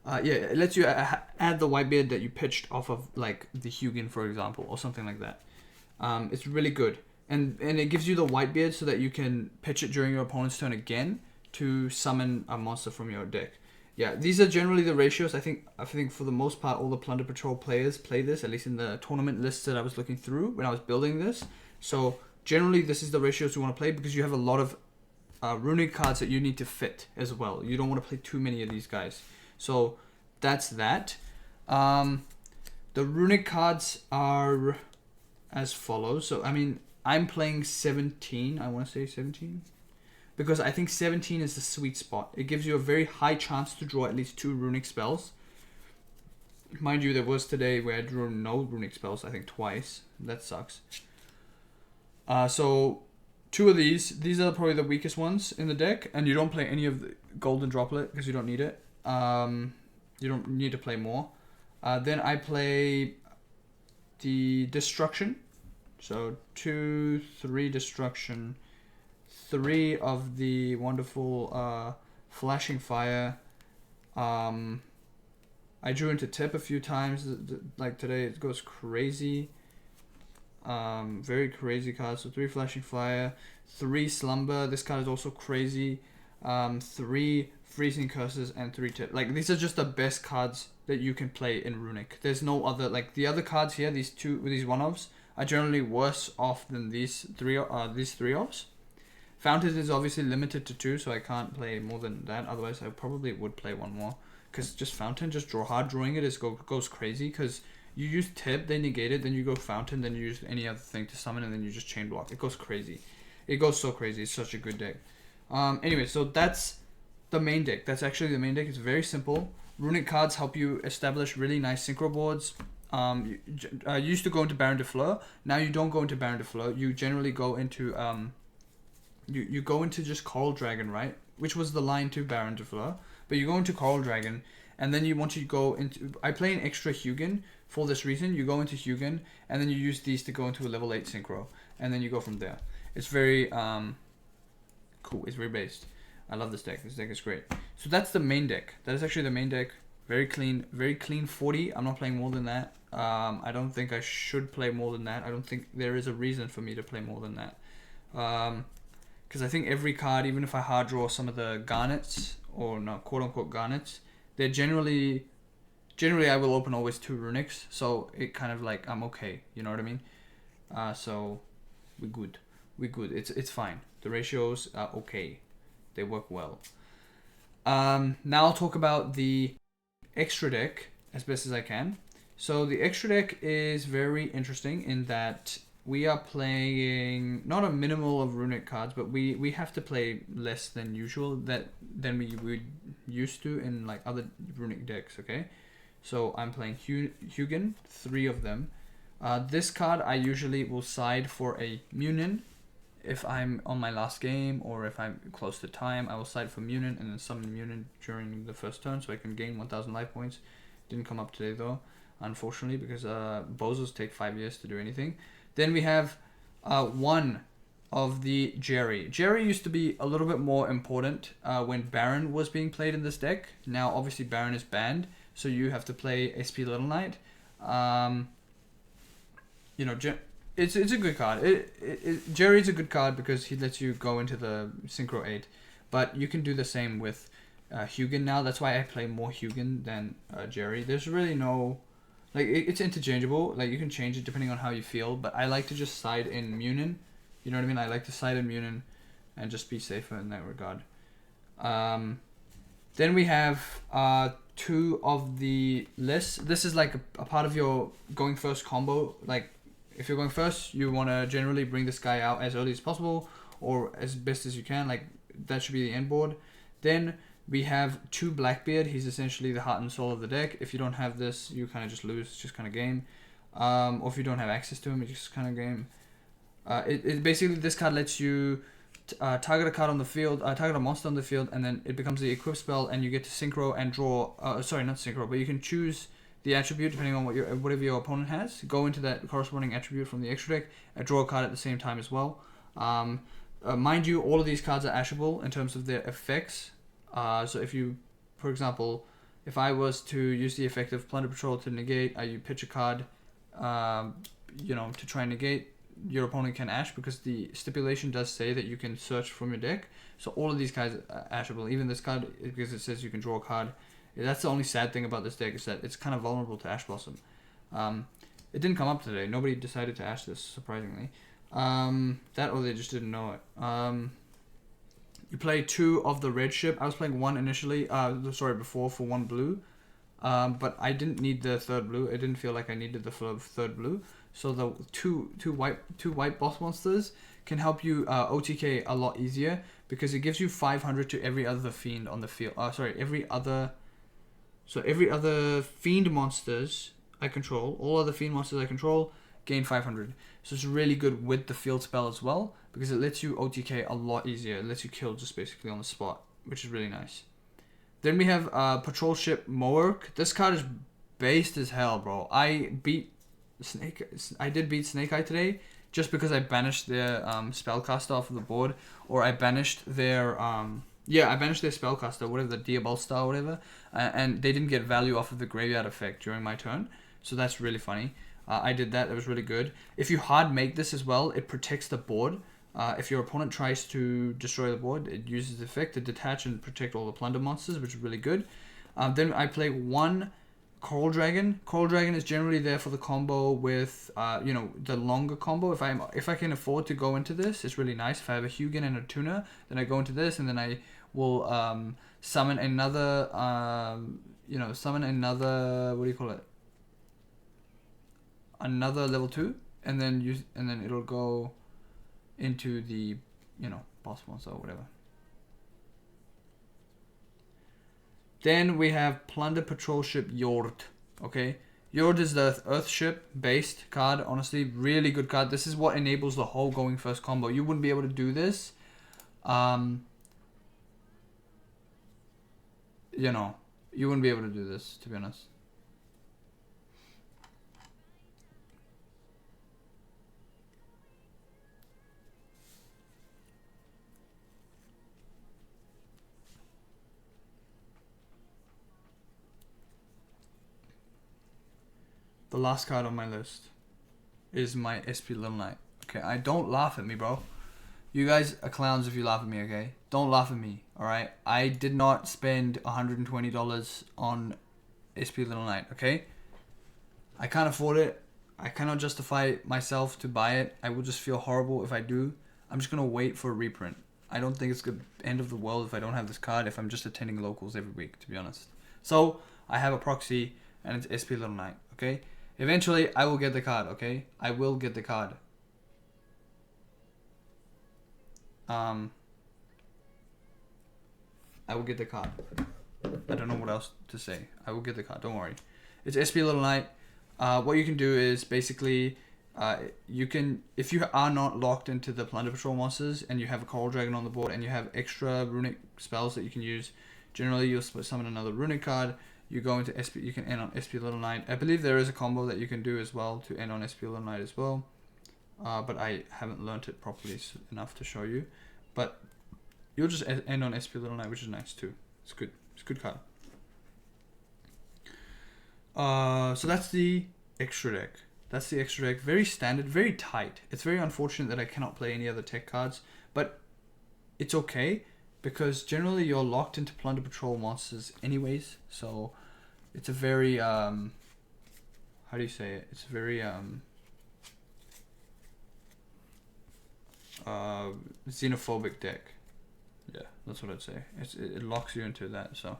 A: It lets you add the Whitebeard that you pitched off of like the Hugin, for example, or something like that. It's really good, and it gives you the Whitebeard so that you can pitch it during your opponent's turn again to summon a monster from your deck. Yeah, these are generally the ratios. I think for the most part, all the Plunder Patrol players play this, at least in the tournament lists that I was looking through when I was building this. So generally, this is the ratios you want to play because you have a lot of runic cards that you need to fit as well. You don't want to play too many of these guys. So that's that. The runic cards are as follows. So, I mean, I'm playing 17. I want to say 17. Because I think 17 is the sweet spot. It gives you a very high chance to draw at least 2 runic spells. Mind you, there was today where I drew no runic spells, I think twice. That sucks. So 2 of these are probably the weakest ones in the deck. And you don't play any of the Golden Droplet because you don't need it. You don't need to play more. Then I play the Destruction. So 2, 3 Destruction. 3 of the wonderful Flashing Fire. I drew into Tip a few times. Like today, it goes crazy. Very crazy card. So 3 Flashing Fire, 3 Slumber. This card is also crazy. 3 Freezing Curses and 3 Tip. Like these are just the best cards that you can play in Runic. There's no other, like the other cards here. These 1-offs are generally worse off than these 3-offs. Fountain is obviously limited to 2, so I can't play more than that. Otherwise, I probably would play 1 more. Because just Fountain, drawing it goes crazy. Because you use Tip, they negate it, then you go Fountain, then you use any other thing to summon, and then you just chain block. It goes crazy. It goes so crazy. It's such a good deck. Anyway, so that's the main deck. That's actually the main deck. It's very simple. Runic cards help you establish really nice synchro boards. You used to go into Baron de Fleur. Now you don't go into Baron de Fleur. You generally go into... You go into just Coral Dragon, right? Which was the line to Baron de Fleur. But you go into Coral Dragon, and then you want to go into... I play an extra Hugin for this reason. You go into Hugin, and then you use these to go into a level 8 synchro, and then you go from there. It's very cool. It's very based. I love this deck. This deck is great. So that's the main deck. That is actually the main deck. Very clean 40. I'm not playing more than that. I don't think I should play more than that. I don't think there is a reason for me to play more than that. Because I think every card, even if I hard draw some of the garnets, or no, quote unquote garnets, they're generally I will open always 2 runics, so it kind of like, I'm okay, you know what I mean? So we're good. It's fine. The ratios are okay. They work well. Now I'll talk about the extra deck as best as I can. So the extra deck is very interesting in that we are playing not a minimal of runic cards, but we have to play less than usual than we would used to in like other runic decks. Okay, so I'm playing Hugin, 3 of them. This card I usually will side for a Munin. If I'm on my last game or if I'm close to time, I will side for Munin and then summon Munin during the first turn so I can gain 1000 life points. Didn't come up today though, unfortunately, because bozos take 5 years to do anything. Then we have one of the Jerry. Jerry used to be a little bit more important when Baron was being played in this deck. Now obviously Baron is banned, so you have to play SP Little Knight. You know, it's a good card. Jerry's a good card because he lets you go into the Synchro 8. But you can do the same with Hugin now. That's why I play more Hugin than Jerry. There's really no... Like, it's interchangeable. Like, you can change it depending on how you feel. But I like to just side in Munin. You know what I mean? I like to side in Munin and just be safer in that regard. Then we have 2 of the lists. This is like a part of your going first combo. Like, if you're going first, you want to generally bring this guy out as early as possible or as best as you can. Like, that should be the end board. Then we have 2 Blackbeard. He's essentially the heart and soul of the deck. If you don't have this, you kind of just lose. It's just kind of game. Or if you don't have access to him, it's just kind of game. It basically, this card lets you target a card on the field, target a monster on the field, and then it becomes the equip spell, and you get to synchro and draw. Sorry, not synchro, but you can choose the attribute depending on whatever your opponent has. Go into that corresponding attribute from the extra deck and draw a card at the same time as well. Mind you, all of these cards are ashable in terms of their effects. So if you, for example, if I was to use the effect of Plunder Patrol to negate, you pitch a card, you know, to try and negate, your opponent can ash, because the stipulation does say that you can search from your deck. So all of these cards are ashable. Even this card, because it says you can draw a card. That's the only sad thing about this deck, is that it's kind of vulnerable to Ash Blossom. It didn't come up today. Nobody decided to ash this, surprisingly. That, or they just didn't know it. You play 2 of the red ship. I was playing 1 initially, before, for 1 blue. But I didn't need the 3rd blue. It didn't feel like I needed the 3rd blue. So the two white boss monsters can help you OTK a lot easier, because it gives you 500 to every other fiend on the field. Every other fiend monsters I control, all other fiend monsters I control, gain 500. So it's really good with the field spell as well, because it lets you OTK a lot easier. It lets you kill just basically on the spot, which is really nice. Then we have Patrol Ship Moerk. This card is based as hell, bro. I did beat Snake Eye today just because I banished their spellcaster off of the board, or I banished their spellcaster, whatever, the Diabol Star or whatever, and they didn't get value off of the graveyard effect during my turn. So that's really funny. I did that. That was really good. If you hard make this as well, it protects the board. If your opponent tries to destroy the board, it uses the effect to detach and protect all the plunder monsters, which is really good. Then I play 1 Coral Dragon. Coral Dragon is generally there for the combo with, the longer combo. If I can afford to go into this, it's really nice. If I have a Hugin and a Tuna, then I go into this, and then I will summon another, what do you call it? Another level 2, and then it'll go into the, boss monster or whatever. Then we have Plunder Patrol Ship Yord. Okay, Yord is the Earth Ship based card. Honestly, really good card. This is what enables the whole going first combo. You wouldn't be able to do this. You wouldn't be able to do this, to be honest. the last card on my list is my SP Little Knight. Okay, don't laugh at me, bro. You guys are clowns if you laugh at me, okay? Don't laugh at me, alright? I did not spend $120 on SP Little Knight, okay? I can't afford it. I cannot justify myself to buy it. I will just feel horrible if I do. I'm just gonna wait for a reprint. I don't think it's the end of the world if I don't have this card, if I'm just attending locals every week, to be honest. So, I have a proxy, and it's SP Little Knight, okay? Eventually, I will get the card, okay? I will get the card. I will get the card. I don't know what else to say. I will get the card, don't worry. It's SP Little Knight. What you can do is basically, you can, if you are not locked into the Plunder Patrol monsters and you have a Coral Dragon on the board and you have extra runic spells that you can use, generally you'll summon another runic card. You go into SP, you can end on SP Little Knight. I believe there is a combo that you can do as well to end on SP Little Knight as well. But I haven't learnt it properly enough to show you. But you'll just end on SP Little Knight, which is nice too. It's good. It's a good card. So that's the extra deck. That's the extra deck. Very standard, very tight. It's very unfortunate that I cannot play any other tech cards, but it's okay because generally you're locked into Plunder Patrol monsters anyways. So it's a very how do you say it? It's very xenophobic deck. Yeah, that's what I'd say. It locks you into that. So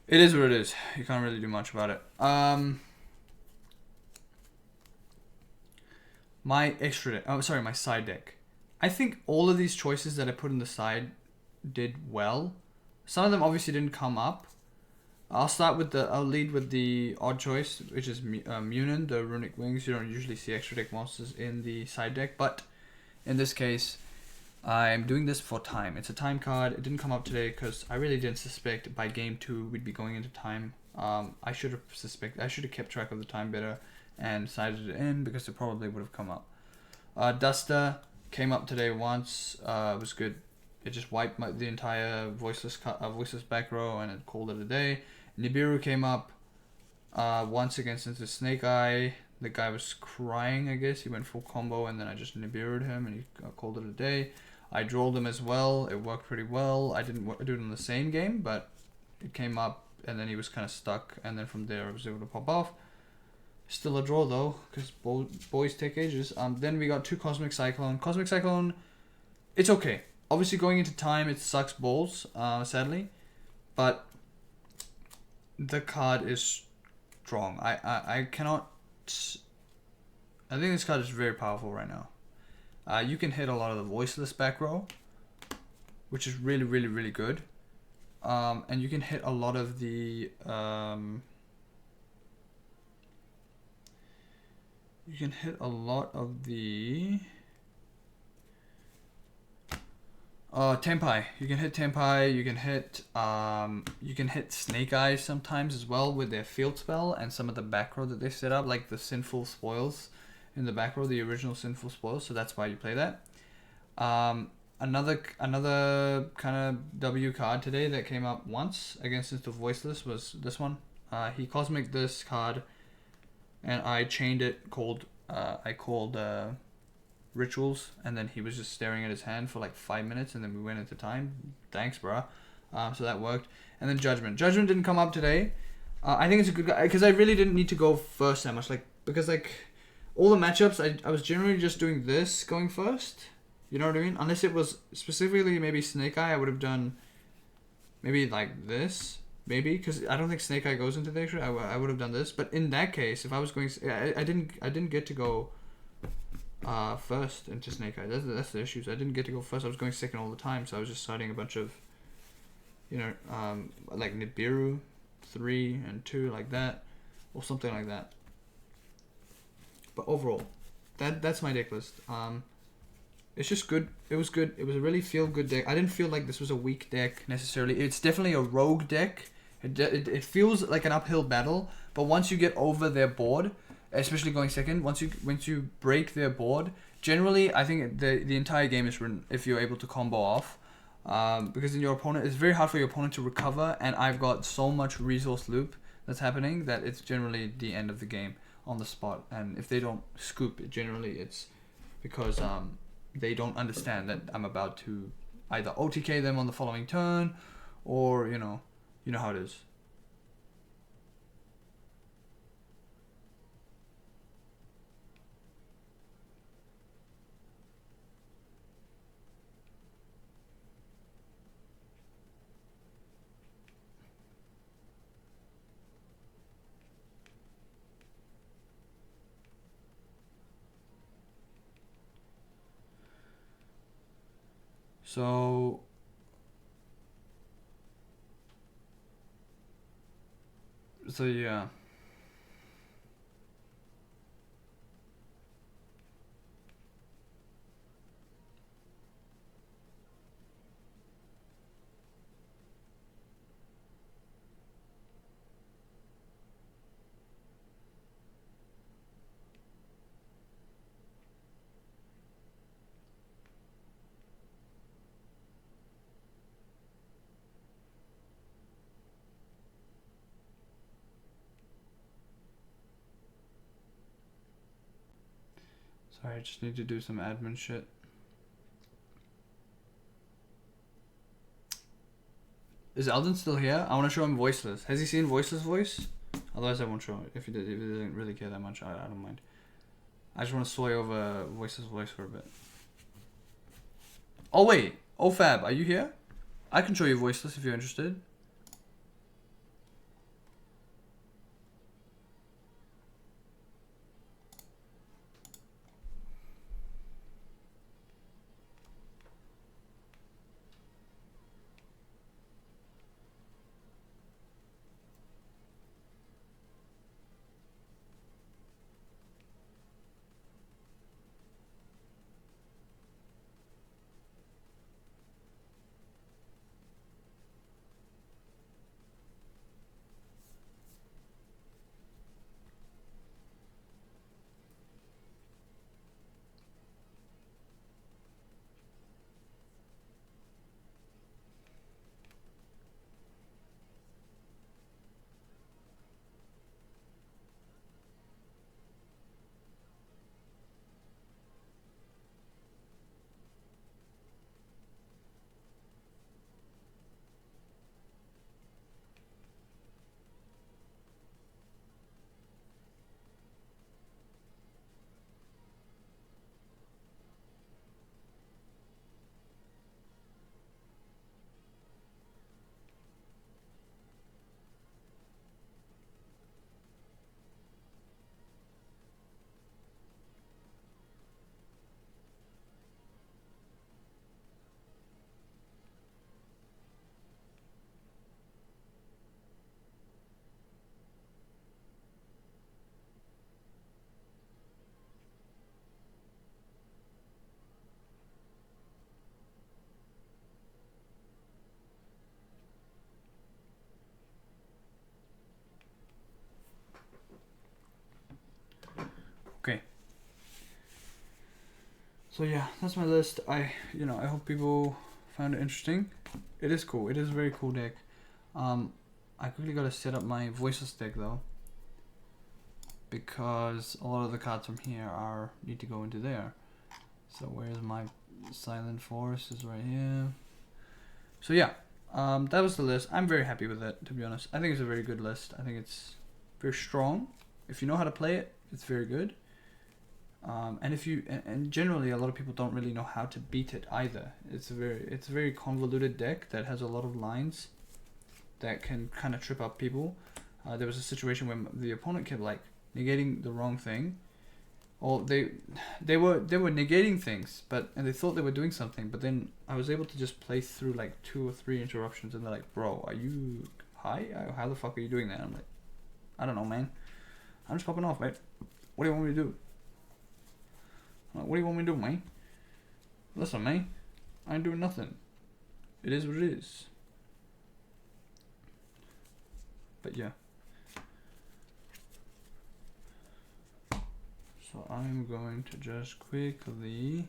A: it is what it is. You can't really do much about it. My extra deck. Oh, sorry, my side deck. I think all of these choices that I put in the side did well. Some of them obviously didn't come up. I'll lead with the odd choice, which is Munin, the Runic Wings. You don't usually see extra deck monsters in the side deck, but in this case, I'm doing this for time. It's a time card. It didn't come up today because I really didn't suspect by game 2 we'd be going into time. I should have kept track of the time better and decided it in because it probably would have come up. Duster came up today once. It was good. It just wiped the entire voiceless back row and it called it a day. Nibiru came up once against into Snake Eye. The guy was crying, I guess. He went full combo and then I just Nibiru'd him and he called it a day. I drawled him as well. It worked pretty well. I didn't do it in the same game, but it came up and then he was kind of stuck. And then from there I was able to pop off. Still a draw though, because boys take ages. Then we got 2 Cosmic Cyclone. Cosmic Cyclone, it's okay. Obviously going into time, it sucks balls, sadly. But the card is strong. I cannot... I think this card is very powerful right now. You can hit a lot of the voiceless back row, which is really, really, really good. And you can hit a lot of the... you can hit a lot of the... Tenpai. You can hit Tenpai, you can hit Snake Eyes sometimes as well with their field spell and some of the back row that they set up, like the Sinful Spoils in the back row, the original Sinful Spoils, so that's why you play that. Another kind of W card today that came up once against the Voiceless was this one. He Cosmic this card and I chained it, I called Rituals, and then he was just staring at his hand for like 5 minutes, and then we went into time. Thanks, bruh. So that worked. And then Judgment. Judgment didn't come up today. I think it's a good guy, because I really didn't need to go first that much, because all the matchups, I was generally just doing this going first. You know what I mean? Unless it was specifically maybe Snake Eye, I would have done maybe like this. Maybe, because I don't think Snake Eye goes into the extra. I would have done this. But in that case, if I was going... I didn't get to go... first into Snake Eye. That's the issue. I didn't get to go first. I was going second all the time, so I was just starting a bunch of, like Nibiru 3 and 2 like that, or something like that. But overall, that's my deck list. It's just good. It was good. It was a really feel good deck. I didn't feel like this was a weak deck necessarily. It's definitely a rogue deck. It feels like an uphill battle, but once you get over their board, especially going second, once you break their board, generally I think the entire game is written if you're able to combo off, because in your opponent, it's very hard for your opponent to recover, and I've got so much resource loop that's happening, that it's generally the end of the game on the spot. And if they don't scoop it, generally it's because they don't understand that I'm about to either OTK them on the following turn, or you know how it is. So yeah. Sorry, I just need to do some admin shit. Is Eldon still here? I want to show him Voiceless. Has he seen Voiceless voice? Otherwise, I won't show it. If he doesn't really care that much, I don't mind. I just want to sway over Voiceless voice for a bit. Oh wait, Fab, are you here? I can show you Voiceless if you're interested. Okay. So yeah, that's my list. I hope people found it interesting. It is cool. It is a very cool deck. I quickly gotta set up my Voiceless deck though, because a lot of the cards from here need to go into there. So where's my Silent Forest? Is right here. So yeah, that was the list. I'm very happy with it, to be honest. I think it's a very good list. I think it's very strong. If you know how to play it, it's very good. And if you and generally a lot of people don't really know how to beat it either. It's a very convoluted deck that has a lot of lines that can kind of trip up people. There was a situation where the opponent kept like negating the wrong thing, or they were negating things, and they thought they were doing something, but then I was able to just play through like 2 or 3 interruptions, and they're like, "Bro, are you high? How the fuck are you doing that?" I'm like, "I don't know, man. I'm just popping off, mate. What do you want me to do? Like, what do you want me to do, mate? Listen, mate, I ain't doing nothing. It is what it is." But yeah. So I'm going to just quickly,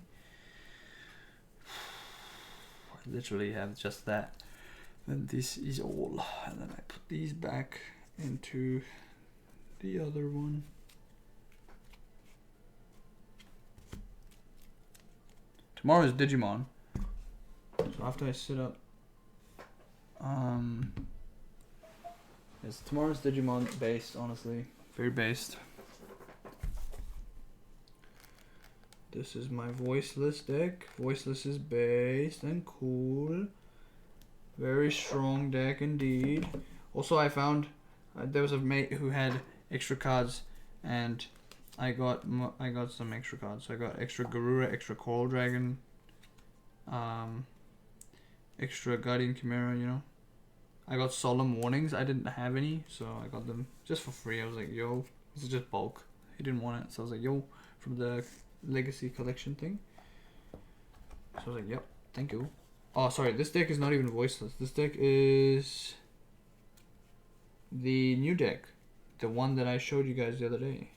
A: I literally have just that. Then this is all, and then I put these back, into the other one. Tomorrow is Digimon. So after I sit up, yes, tomorrow's Digimon based, honestly. Very based. This is my voiceless deck. Voiceless is based and cool. Very strong deck indeed. Also, I found there was a mate who had extra cards, and I got some extra cards. So I got extra Garura, extra Coral Dragon, extra Guardian Chimera. You know, I got Solemn Warnings. I didn't have any, so I got them just for free. I was like, yo, this is just bulk. He didn't want it, so I was like, yo, from the Legacy collection thing. So I was like, yep, thank you. Oh, sorry, this deck is not even voiceless. This deck is the new deck, the one that I showed you guys the other day.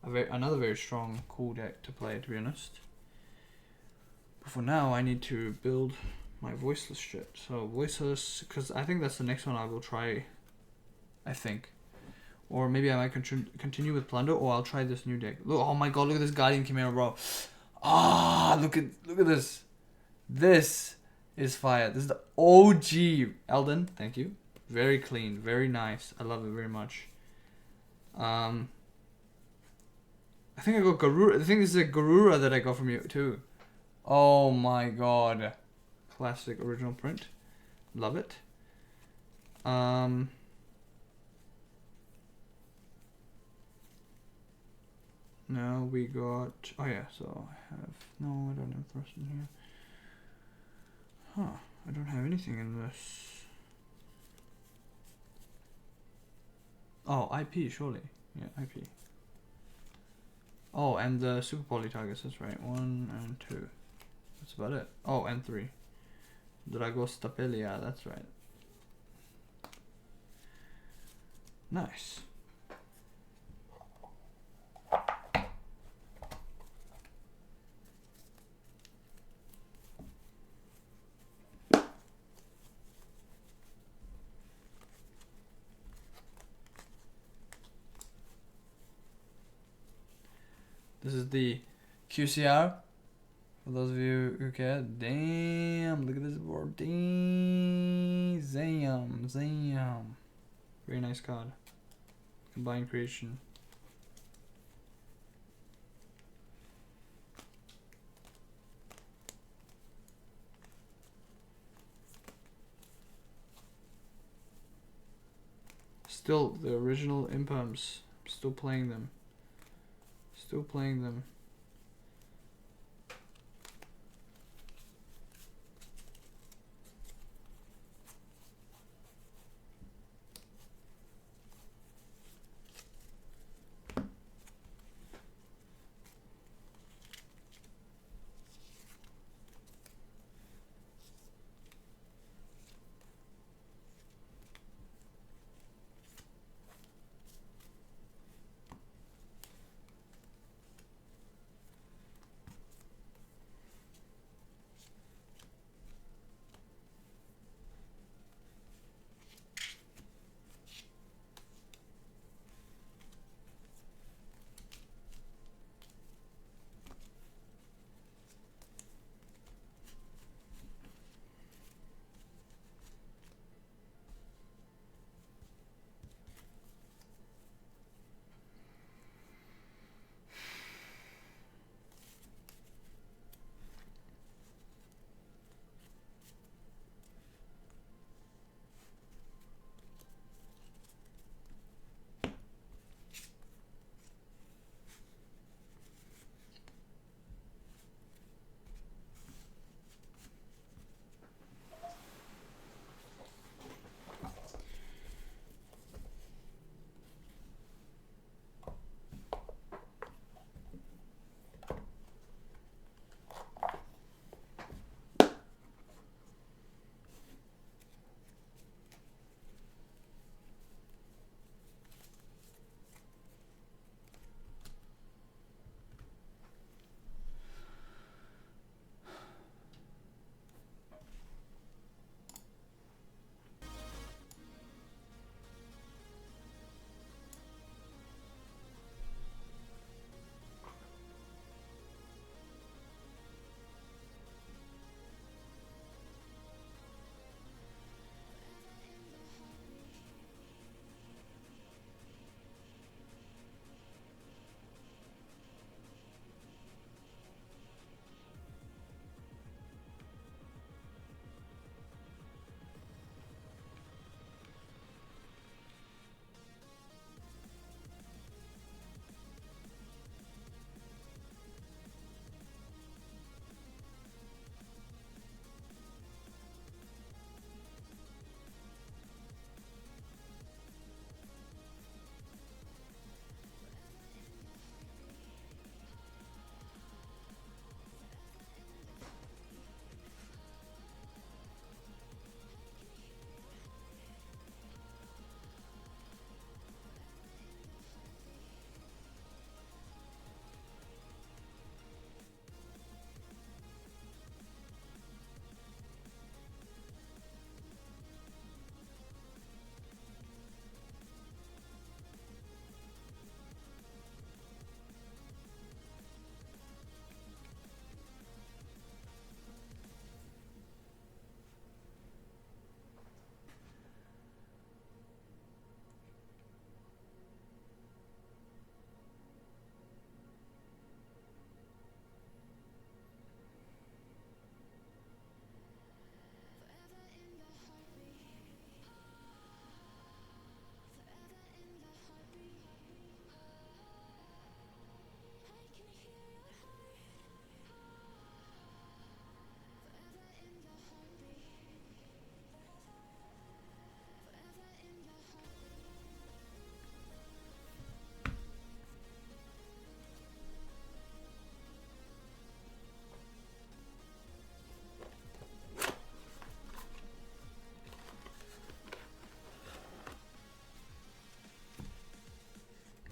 A: Another very strong, cool deck to play, to be honest. But for now, I need to build my voiceless shit. So voiceless, because I think that's the next one I will try, I think. Or maybe I might continue with Plunder, or I'll try this new deck. Look, oh my god, look at this Guardian Chimera, bro. Ah, look at this. This is fire. This is the OG Eldon. Thank you. Very clean, very nice. I love it very much. I think I got Garura. I think this is a Garura that I got from you too. Oh my god. Classic original print. Love it. Now we got, oh yeah, so I have, no, I don't have thrust in here. Huh, I don't have anything in this. Oh, IP, surely. Yeah, IP. Oh, and the super poly targets, that's right. 1 and 2. That's about it. Oh, and 3. Dragostapelia, that's right. Nice. This is the QCR. For those of you who care. Damn, look at this board. Damn. Very nice card. Combined creation. Still, the original imperms. Still playing them. Still playing them.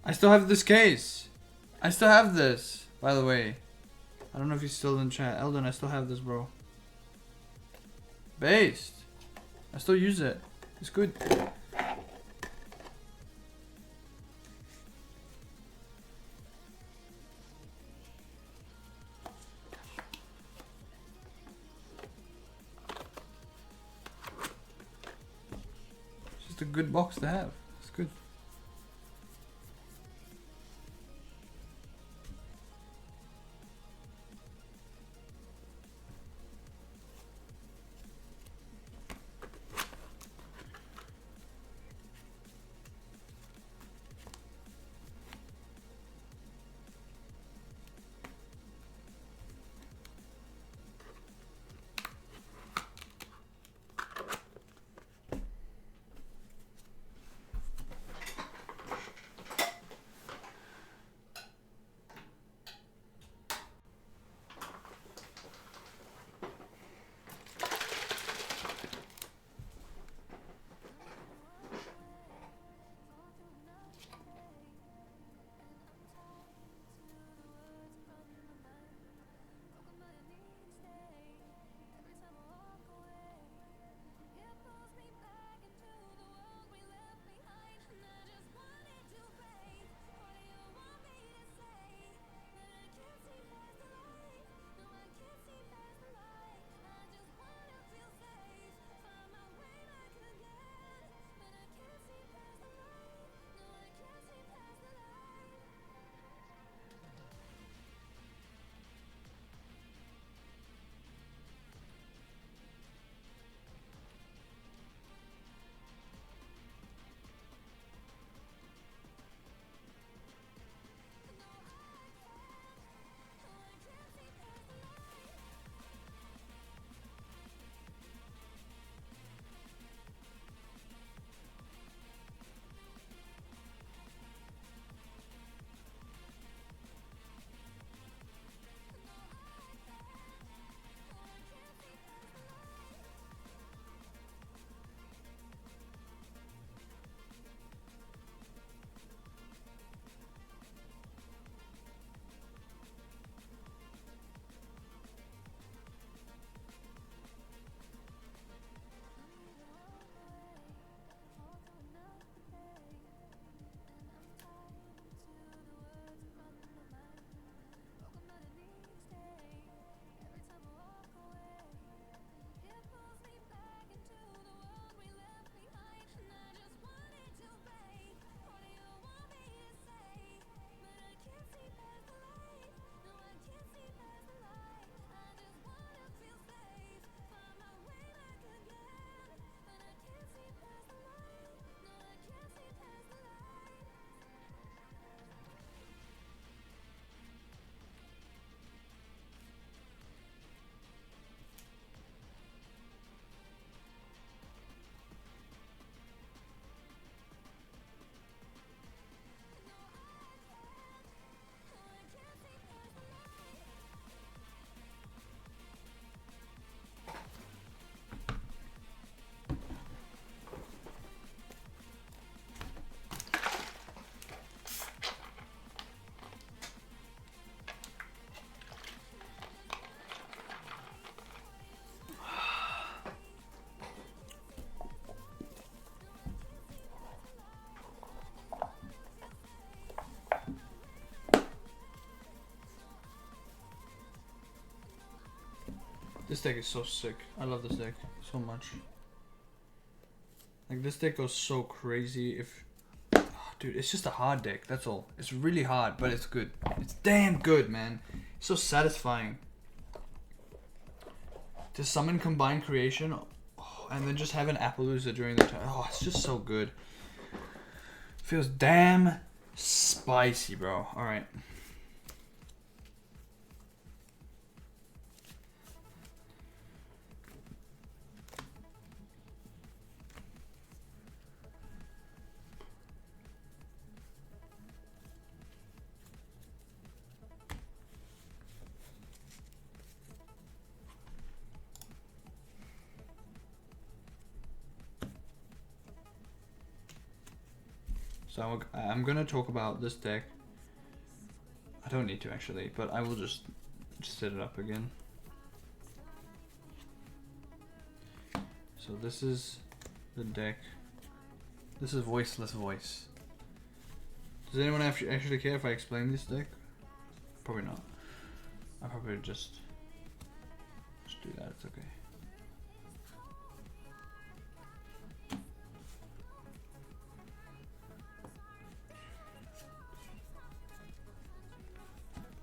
A: I still have this case. I still have this, by the way. I don't know if he's still in chat. Eldon, I still have this, bro. Based. I still use it. It's good. It's just a good box to have. It's good. This deck is so sick. I love this deck so much. Like, this deck goes so crazy if... Oh, dude, it's just a hard deck, that's all. It's really hard, but it's good. It's damn good, man. It's so satisfying. To summon Combined Creation, and then just have an Appaloosa during the turn. Oh, it's just so good. Feels damn spicy, bro. Alright. So I'm gonna talk about this deck. I don't need to actually, but I will just set it up again. So this is the deck. This is Voiceless Voice. Does anyone actually care if I explain this deck? Probably not. I'll probably just do that, it's okay.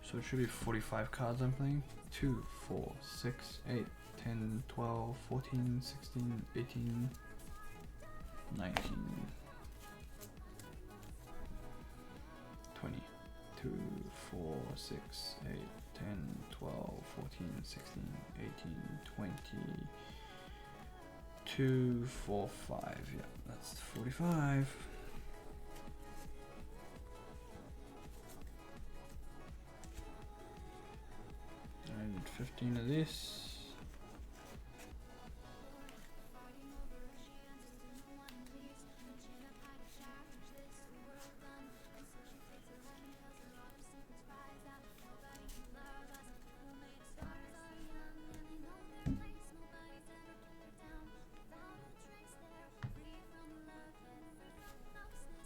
A: So it should be 45 cards I'm playing. 2, 4, 6, 8, 10, 12, 14, 16, 18, 19, 20. 2, 4, 6, 8, 10, 12, 14, 16, 18, 20, 2, 4, 5. Yeah, that's 45. I need 15 of this.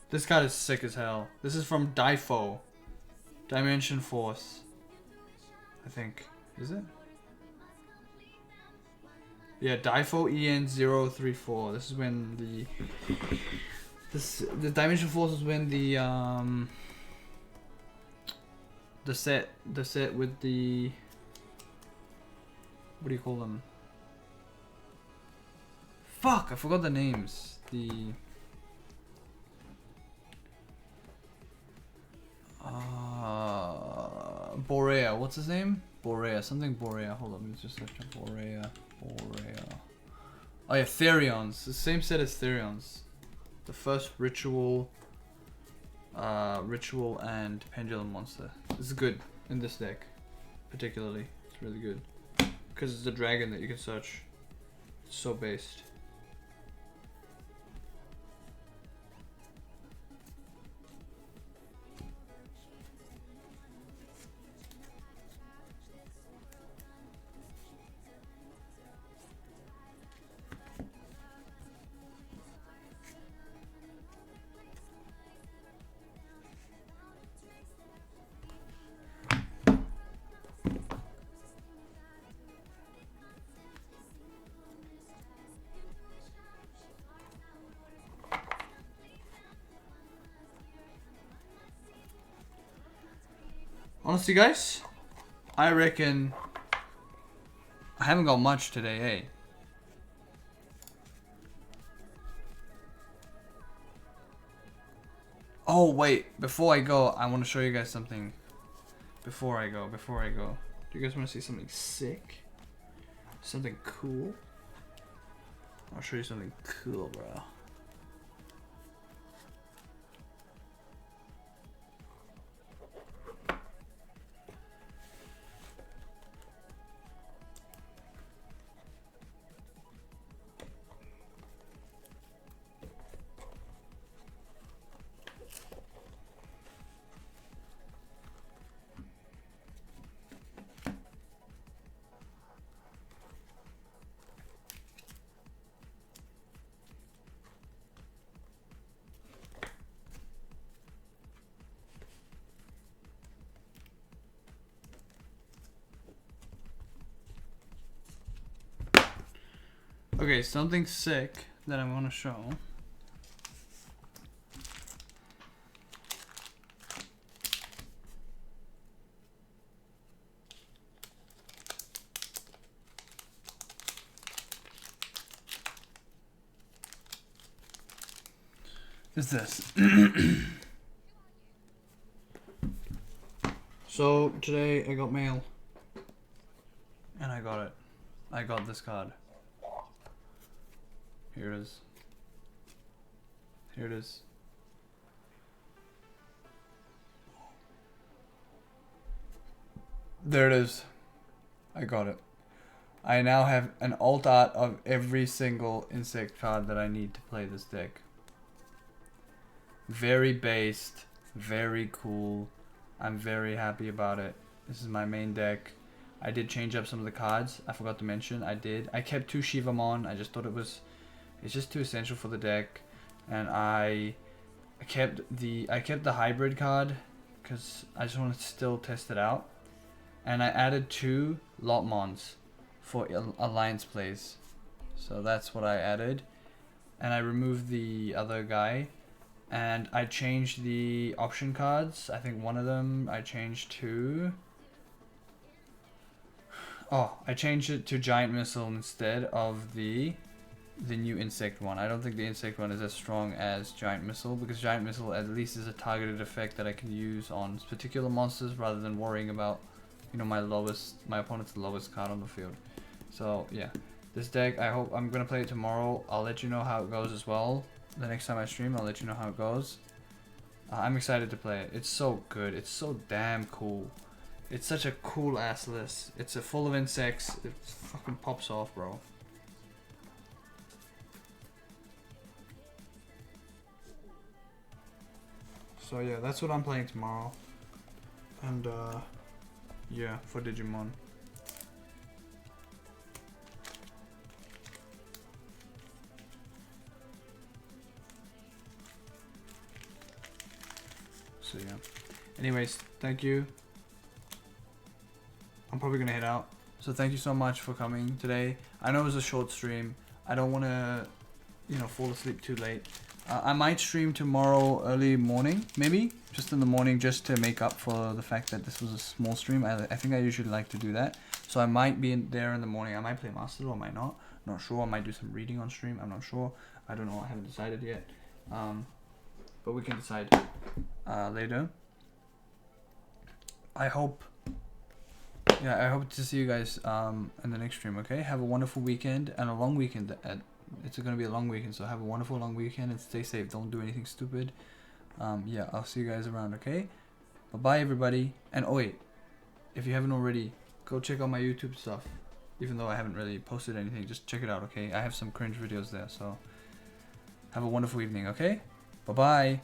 A: This card is sick as hell. This is from Difo. Dimension Force. I think. Is it? Yeah, Difo EN034. This is when the Dimension Force is when the set with the, what do you call them? Fuck, I forgot the names. The Borea. What's his name? Borea. Something Borea. Hold on, let me just search up Borea. Oh yeah, Therions. The same set as Therions. The first Ritual and Pendulum monster. This is good in this deck, particularly. It's really good because it's a dragon that you can search. It's so based. Honestly, guys, I reckon I haven't got much today, hey? Oh, wait. Before I go, I want to show you guys something. Before I go. Do you guys want to see something sick? Something cool? I'll show you something cool, bro. Okay, something sick that I want to show. Is this. So today I got mail. And I got it. I got this card. Here it is. Here it is. There it is. I got it. I now have an alt art of every single insect card that I need to play this deck. Very based, very cool. I'm very happy about it. This is my main deck. I did change up some of the cards. I forgot to mention. I kept 2 Shivamon. I just thought it's just too essential for the deck, and I kept the hybrid card because I just want to still test it out. And I added 2 Lotmons for alliance plays. So that's what I added. And I removed the other guy. And I changed the option cards. I think one of them I changed to... Oh, I changed it to Giant Missile instead of the new Insect one. I don't think the Insect one is as strong as Giant Missile, because Giant Missile at least is a targeted effect that I can use on particular monsters rather than worrying about, you know, my opponent's lowest card on the field. So yeah, this deck, I hope I'm gonna play it tomorrow. I'll let you know how it goes as well. The next time I stream, I'll let you know how it goes. I'm excited to play it. It's so good. It's so damn cool. It's such a cool ass list. It's full of insects. It fucking pops off, bro. So yeah, that's what I'm playing tomorrow. And yeah, for Digimon. So yeah. Anyways, thank you. I'm probably gonna head out. So thank you so much for coming today. I know it was a short stream. I don't want to, you know, fall asleep too late. I might stream tomorrow early morning, maybe just in the morning, just to make up for the fact that this was a small stream. I think I usually like to do that. So I might be there in the morning. I might play Master Duel, I might not. Not sure. I might do some reading on stream. I'm not sure. I don't know. I haven't decided yet. But we can decide later. I hope to see you guys in the next stream. Okay, have a wonderful weekend and a long weekend. It's gonna be a long weekend, so have a wonderful long weekend and stay safe. Don't do anything stupid. Yeah, I'll see you guys around. Okay, bye bye everybody. And oh wait, if you haven't already, go check out my YouTube stuff. Even though I haven't really posted anything, just check it out. Okay, I have some cringe videos there. So have a wonderful evening. Okay, bye bye.